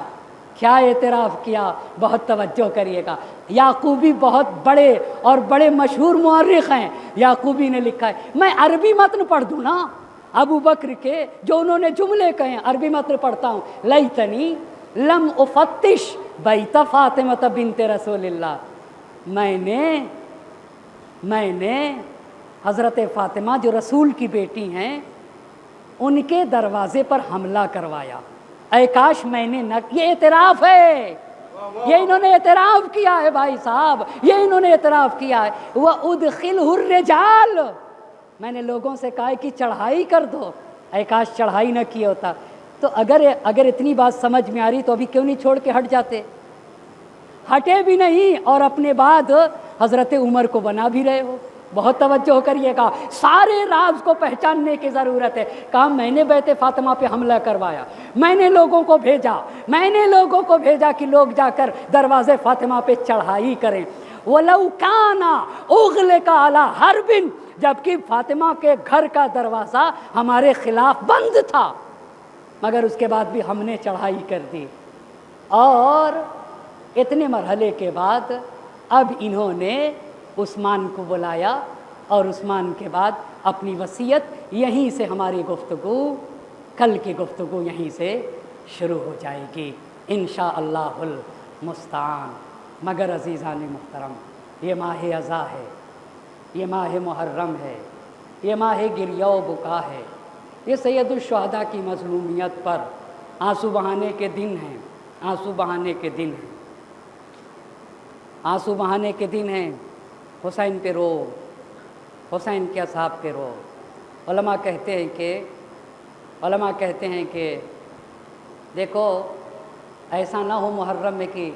کیا اعتراف کیا؟ بہت توجہ کریے گا. یعقوبی بہت بڑے اور بڑے مشہور مورخ ہیں. یعقوبی نے لکھا ہے, میں عربی متن پڑھ دوں نا ابو بکر کے, جو انہوں نے جملے کہے ہیں, عربی متن پڑھتا ہوں. لیتنی لم افتش بیت فاطمہ بنت رسول اللہ, میں نے حضرت فاطمہ جو رسول کی بیٹی ہیں ان کے دروازے پر حملہ کروایا. اے کاش میں نے نہ. یہ اعتراف ہے, یہ انہوں نے اعتراف کیا ہے بھائی صاحب, یہ انہوں نے اعتراف کیا ہے. وَأُدْخِلْهُ الرِّجَالِ, میں نے لوگوں سے کہا کہ چڑھائی کر دو, اے کاش چڑھائی نہ کیا ہوتا. تو اگر اتنی بات سمجھ میں آ رہی تو ابھی کیوں نہیں چھوڑ کے ہٹ جاتے؟ ہٹے بھی نہیں, اور اپنے بعد حضرت عمر کو بنا بھی رہے ہو. بہت توجہ کریے گا, سارے راز کو پہچاننے کی ضرورت ہے. کہا میں نے بیت فاطمہ پہ حملہ کروایا, میں نے لوگوں کو بھیجا کہ لوگ جا کر دروازے فاطمہ پہ چڑھائی کریں. وَلَوْ كَانَ أُغْلِقَ عَلَى حَرْبٍ, جبکہ فاطمہ کے گھر کا دروازہ ہمارے خلاف بند تھا, مگر اس کے بعد بھی ہم نے چڑھائی کر دی. اور اتنے مرحلے کے بعد اب انہوں نے عثمان کو بلایا, اور عثمان کے بعد اپنی وصیت, یہیں سے ہماری گفتگو, کل کی گفتگو یہیں سے شروع ہو جائے گی انشاءاللہ المستعان. مگر عزیزان محترم, یہ ماہ اذا ہے, یہ ماہ محرم ہے, یہ ماہ گریہ و بکا ہے, یہ سید الشہداء کی مظلومیت پر آنسو بہانے کے دن ہیں, آنسو بہانے کے دن ہیں, آنسو بہانے کے دن ہیں. حسین پہ رو, حسین کے اصحاب پہ رو. علماء کہتے ہیں کہ دیکھو ایسا نہ ہو محرم میں کہ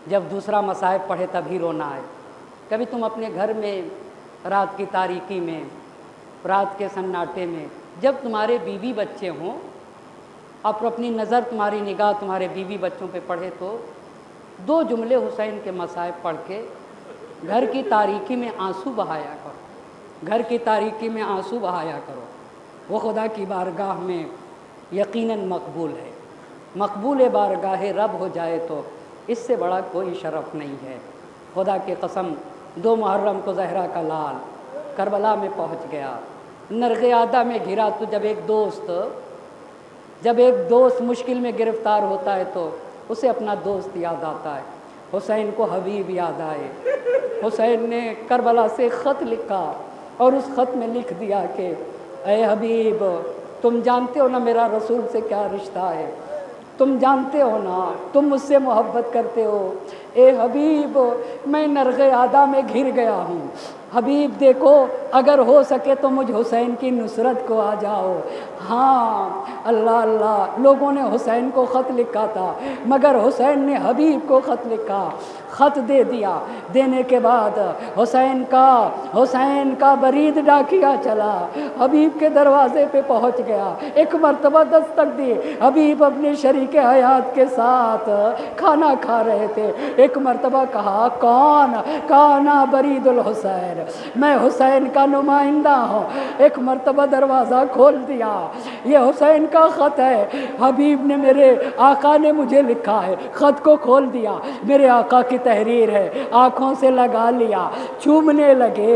جب دوسرا مصائب پڑھے تبھی رونا آئے. کبھی تم اپنے گھر میں رات کی تاریکی میں, رات کے سناٹے میں, جب تمہارے بیوی بچے ہوں, اور اپنی نظر, تمہاری نگاہ تمہارے بیوی بچوں پہ پڑھے, تو دو جملے حسین کے مصائب پڑھ کے گھر کی تاریکی میں آنسو بہایا کرو, گھر کی تاریکی میں آنسو بہایا کرو. وہ خدا کی بارگاہ میں یقیناً مقبول ہے. مقبول بارگاہ رب ہو جائے تو اس سے بڑا کوئی شرف نہیں ہے۔ خدا کی قسم 2 محرم کو زہرا کا لال کربلا میں پہنچ گیا، نرغ عادہ میں گھرا تو جب ایک دوست مشکل میں گرفتار ہوتا ہے تو اسے اپنا دوست یاد آتا ہے۔ حسین کو حبیب یاد آئے۔ حسین نے کربلا سے خط لکھا اور اس خط میں لکھ دیا کہ اے حبیب، تم جانتے ہو نا میرا رسول سے کیا رشتہ ہے، تم جانتے ہو نا تم مجھ سے محبت کرتے ہو۔ اے حبیب، میں نرغ عادہ میں گھر گیا ہوں، حبیب دیکھو اگر ہو سکے تو مجھ حسین کی نصرت کو آ جاؤ۔ ہاں اللہ اللہ، لوگوں نے حسین کو خط لکھا تھا مگر حسین نے حبیب کو خط لکھا، خط دے دیا۔ دینے کے بعد حسین کا برید ڈاکیا چلا، حبیب کے دروازے پہ پہنچ گیا، ایک مرتبہ دستک دی۔ حبیب اپنے شریک حیات کے ساتھ کھانا کھا رہے تھے، ایک مرتبہ کہا کون؟ کانا برید الحسین، میں حسین کا نمائندہ ہوں۔ ایک مرتبہ دروازہ کھول دیا، یہ حسین کا خط ہے، حبیب نے میرے آقا نے مجھے لکھا ہے۔ خط کو کھول دیا، میرے آقا کی تحریر ہے، آنکھوں سے لگا لیا، چومنے لگے۔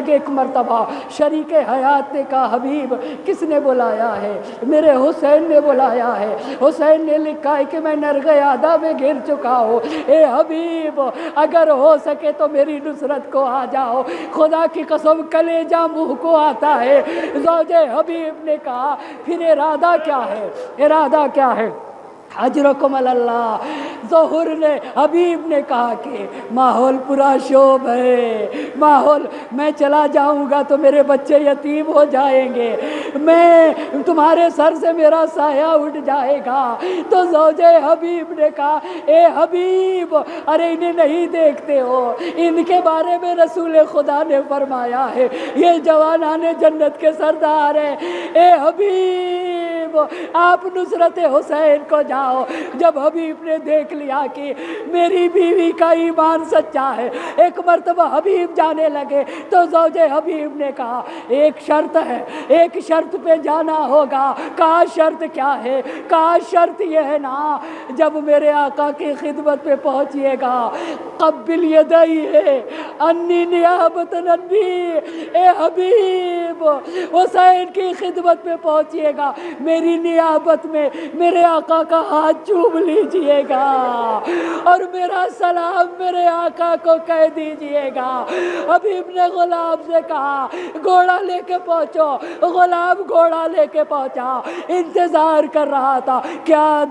ایک مرتبہ شریک حیات نے کہا حبیب کس نے بلایا ہے؟ میرے حسین نے بلایا ہے، حسین نے لکھا ہے کہ میں نرغ عادہ میں گر چکا ہوں، اے حبیب اگر ہو سکے تو میری نصرت کو آ جاؤ۔ خدا کی قسم کلیجہ منہ کو آتا ہے۔ زوج حبیب نے کہا پھر ارادہ کیا ہے؟ اجرکم اللہ۔ ظہور نے حبیب نے کہا کہ ماحول پورا شوب ہے، ماحول میں چلا جاؤں گا تو میرے بچے یتیم ہو جائیں گے، میں تمہارے سر سے میرا سایہ اٹھ جائے گا۔ تو زوج حبیب نے کہا اے حبیب ارے انہیں نہیں دیکھتے ہو، ان کے بارے میں رسول خدا نے فرمایا ہے یہ جوانان جنت کے سردار ہیں۔ اے حبیب آپ نصرت حسین کو جاؤ۔ جب حبیب نے دیکھ لیا کہ میری بیوی کا ایمان سچا ہے، ایک مرتبہ حبیب جانے لگے تو زوج حبیب نے کہا ایک شرط ہے، ایک شرط پہ جانا ہوگا۔ کہا شرط کیا ہے؟ کہا شرط یہ ہے نا جب میرے آقا کی خدمت پہ پہنچیے گا قبل یدئی ہے انی نیابت انی، اے حبیب حسین کی خدمت پہ پہنچیے گا میری نیابت میں میرے آقا کا ہاتھ چوم لیجئے گا اور میرا سلام میرے آقا کو کہہ دیجئے گا۔ حبیب نے غلام سے کہا گھوڑا لے کے پہنچو، غلام گھوڑا لے کے پہنچا، انتظار کر رہا تھا۔ کیا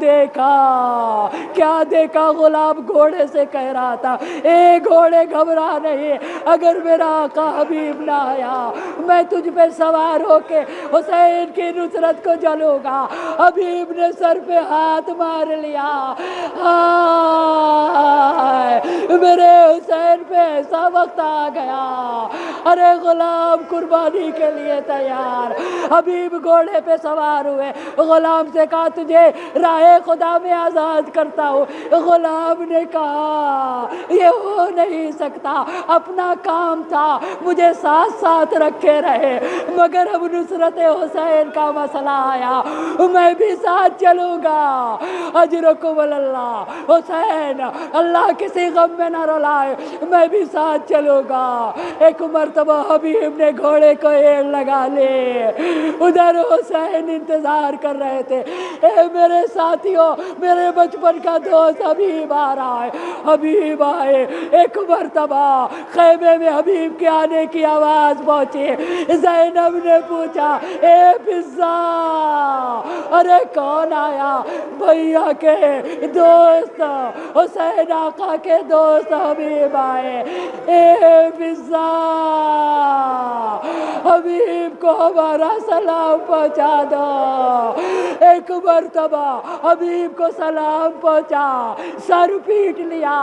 دیکھا غلام گھوڑے سے کہہ رہا تھا اے گھوڑے گھبرا نہیں، اگر میرا آقا حبیب نہ آیا میں تجھ پہ سوار ہو کے حسین کی نصرت کو جلوں گا۔ حبیب نے سر پہ ہاتھ مار لیا، میرے حسین پہ ایسا وقت آ گیا، ارے غلام قربانی کے لیے تیار۔ حبیب گھوڑے پہ سوار ہوئے، غلام سے کہا تجھے راہ خدا میں آزاد کرتا ہوں۔ غلام نے کہا یہ ہو نہیں سکتا، اپنا کام تھا مجھے ساتھ رکھے رہے، مگر اب نصرت حسین کا مسئلہ آیا میں بھی ساتھ چلوں گا۔ اجرکم اللہ، حسین اللہ کسی غم میں نہ رلائے، میں بھی ساتھ چلوں گا۔ ایک مرتبہ حبیب نے گھوڑے کو ایڑ لگا لے، ادھر حسین انتظار کر رہے تھے، اے میرے ساتھیوں میرے بچپن کا دوست حبیب آ رہا ہے۔ حبیب آئے، ایک مرتبہ خیمے میں حبیب کے آنے کی آواز پہنچی۔ زینب نے پوچھا اے فضہ ارے کون آیا؟ بھیا کے دوست حسین آقا کے دوست حبیب آئے۔ اے فضہ حبیب کو ہمارا سلام پہنچا دو۔ ایک مرتبہ حبیب کو سلام پہنچا، سر پیٹ لیا،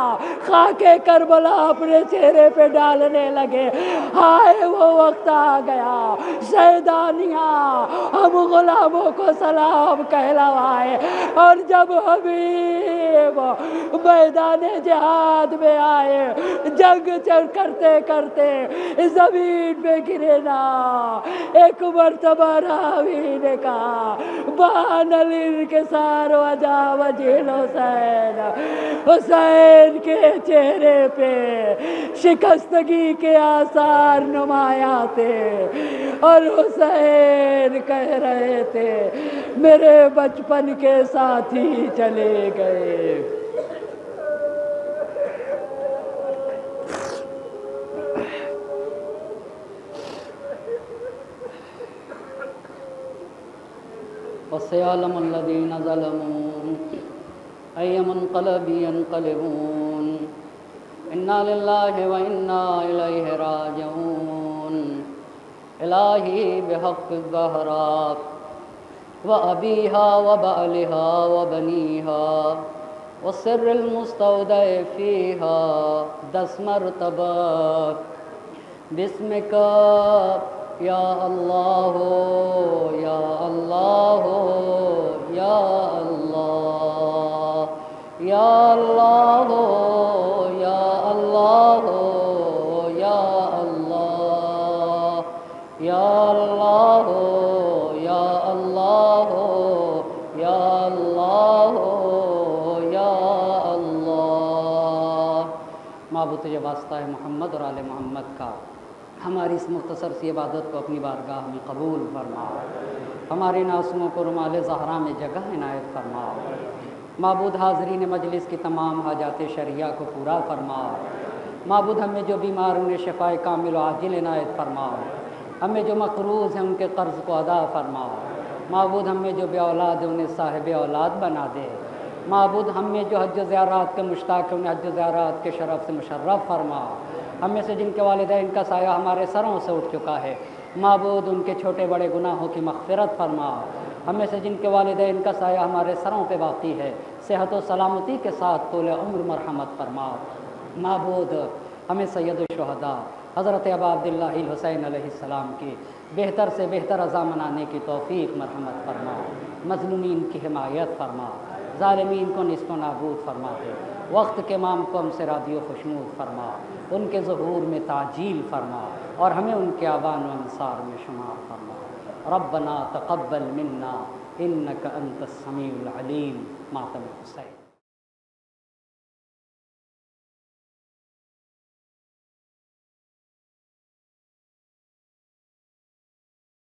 خاک کربلا اپنے چہرے پہ ڈالنے لگے۔ ہائے وہ وقت آ گیا، شیطانیاں ہم غلاموں کو سلام کہلوائے، اور جب حبیب میدان جہاد میں آئے، جنگ جنگ کرتے کرتے زمین پہ گرے نا۔ ایک مرتبہ راوی نے کہا بان الانکسار وجا وجہ الحسین، حسین کے چہرے پہ شکستگی کے آثار نمایاں تھے، اور حسین کہہ رہے تھے میرے بچپن کے ساتھی چلے گئے۔ وَسَيَعْلَمُ الَّذِينَ ظَلَمُوا أَيَّ مُنقَلَبٍ يَنقَلِبُونَ إِنَّا لِلَّهِ وَإِنَّا إِلَيْهِ رَاجِعُونَ إِلَٰهِي بِحَقِّ الزَّهْرَاءِ وَأَبِيهَا وَبَعْلِهَا وَبَنِيهَا وَسِرِّ الْمُسْتَوْدَعِ فِيهَا 10 مرتبہ بِسْمِكَ یا اللہ یا اللہ یا اللہ یا اللہ یا اللہ یا اللہ یا اللہ یا اللہ یا اللہ یا اللہ۔ معبود تجھے واسطہ ہے محمد اور آل محمد کا، ہماری اس مختصر سی عبادت کو اپنی بارگاہ میں قبول فرما، ہمارے ناصموں کو رمال زہرا میں جگہ عنایت فرما۔ معبود حاضرین مجلس کی تمام حاجات شرعیہ کو پورا فرما۔ معبود ہمیں جو بیمار انہیں شفائے کامل و عاجل عنایت فرما، ہمیں جو مقروض ہیں ان کے قرض کو ادا فرما۔ معبود ہمیں جو بے اولاد ہیں انہیں صاحب اولاد بنا دے۔ معبود ہمیں جو حج و زیارات کے مشتاق ہیں انہیں حج و زیارات کے شرف سے مشرف فرما۔ ہمیں سے جن کے والدین کا سایہ ہمارے سروں سے اٹھ چکا ہے، معبود ان کے چھوٹے بڑے گناہوں کی مغفرت فرما۔ ہمیں سے جن کے والدین کا سایہ ہمارے سروں پہ باقی ہے، صحت و سلامتی کے ساتھ طول عمر مرحمت فرما۔ معبود ہمیں سید الشہداء حضرت ابا عبداللہ الحسین علیہ السلام کی بہتر سے بہتر عزا منانے کی توفیق مرحمت فرما۔ مظلومین کی حمایت فرما، ظالمین کو نیست و نابود فرما دے۔ وقت کے امام کو ہم سے راضی و خوشنود فرما، ان کے ظہور میں تعجیل فرما، اور ہمیں ان کے اعوان و انصار میں شمار فرما۔ ربنا تقبل منا انک انت السمیع العلیم۔ ماتم حسین۔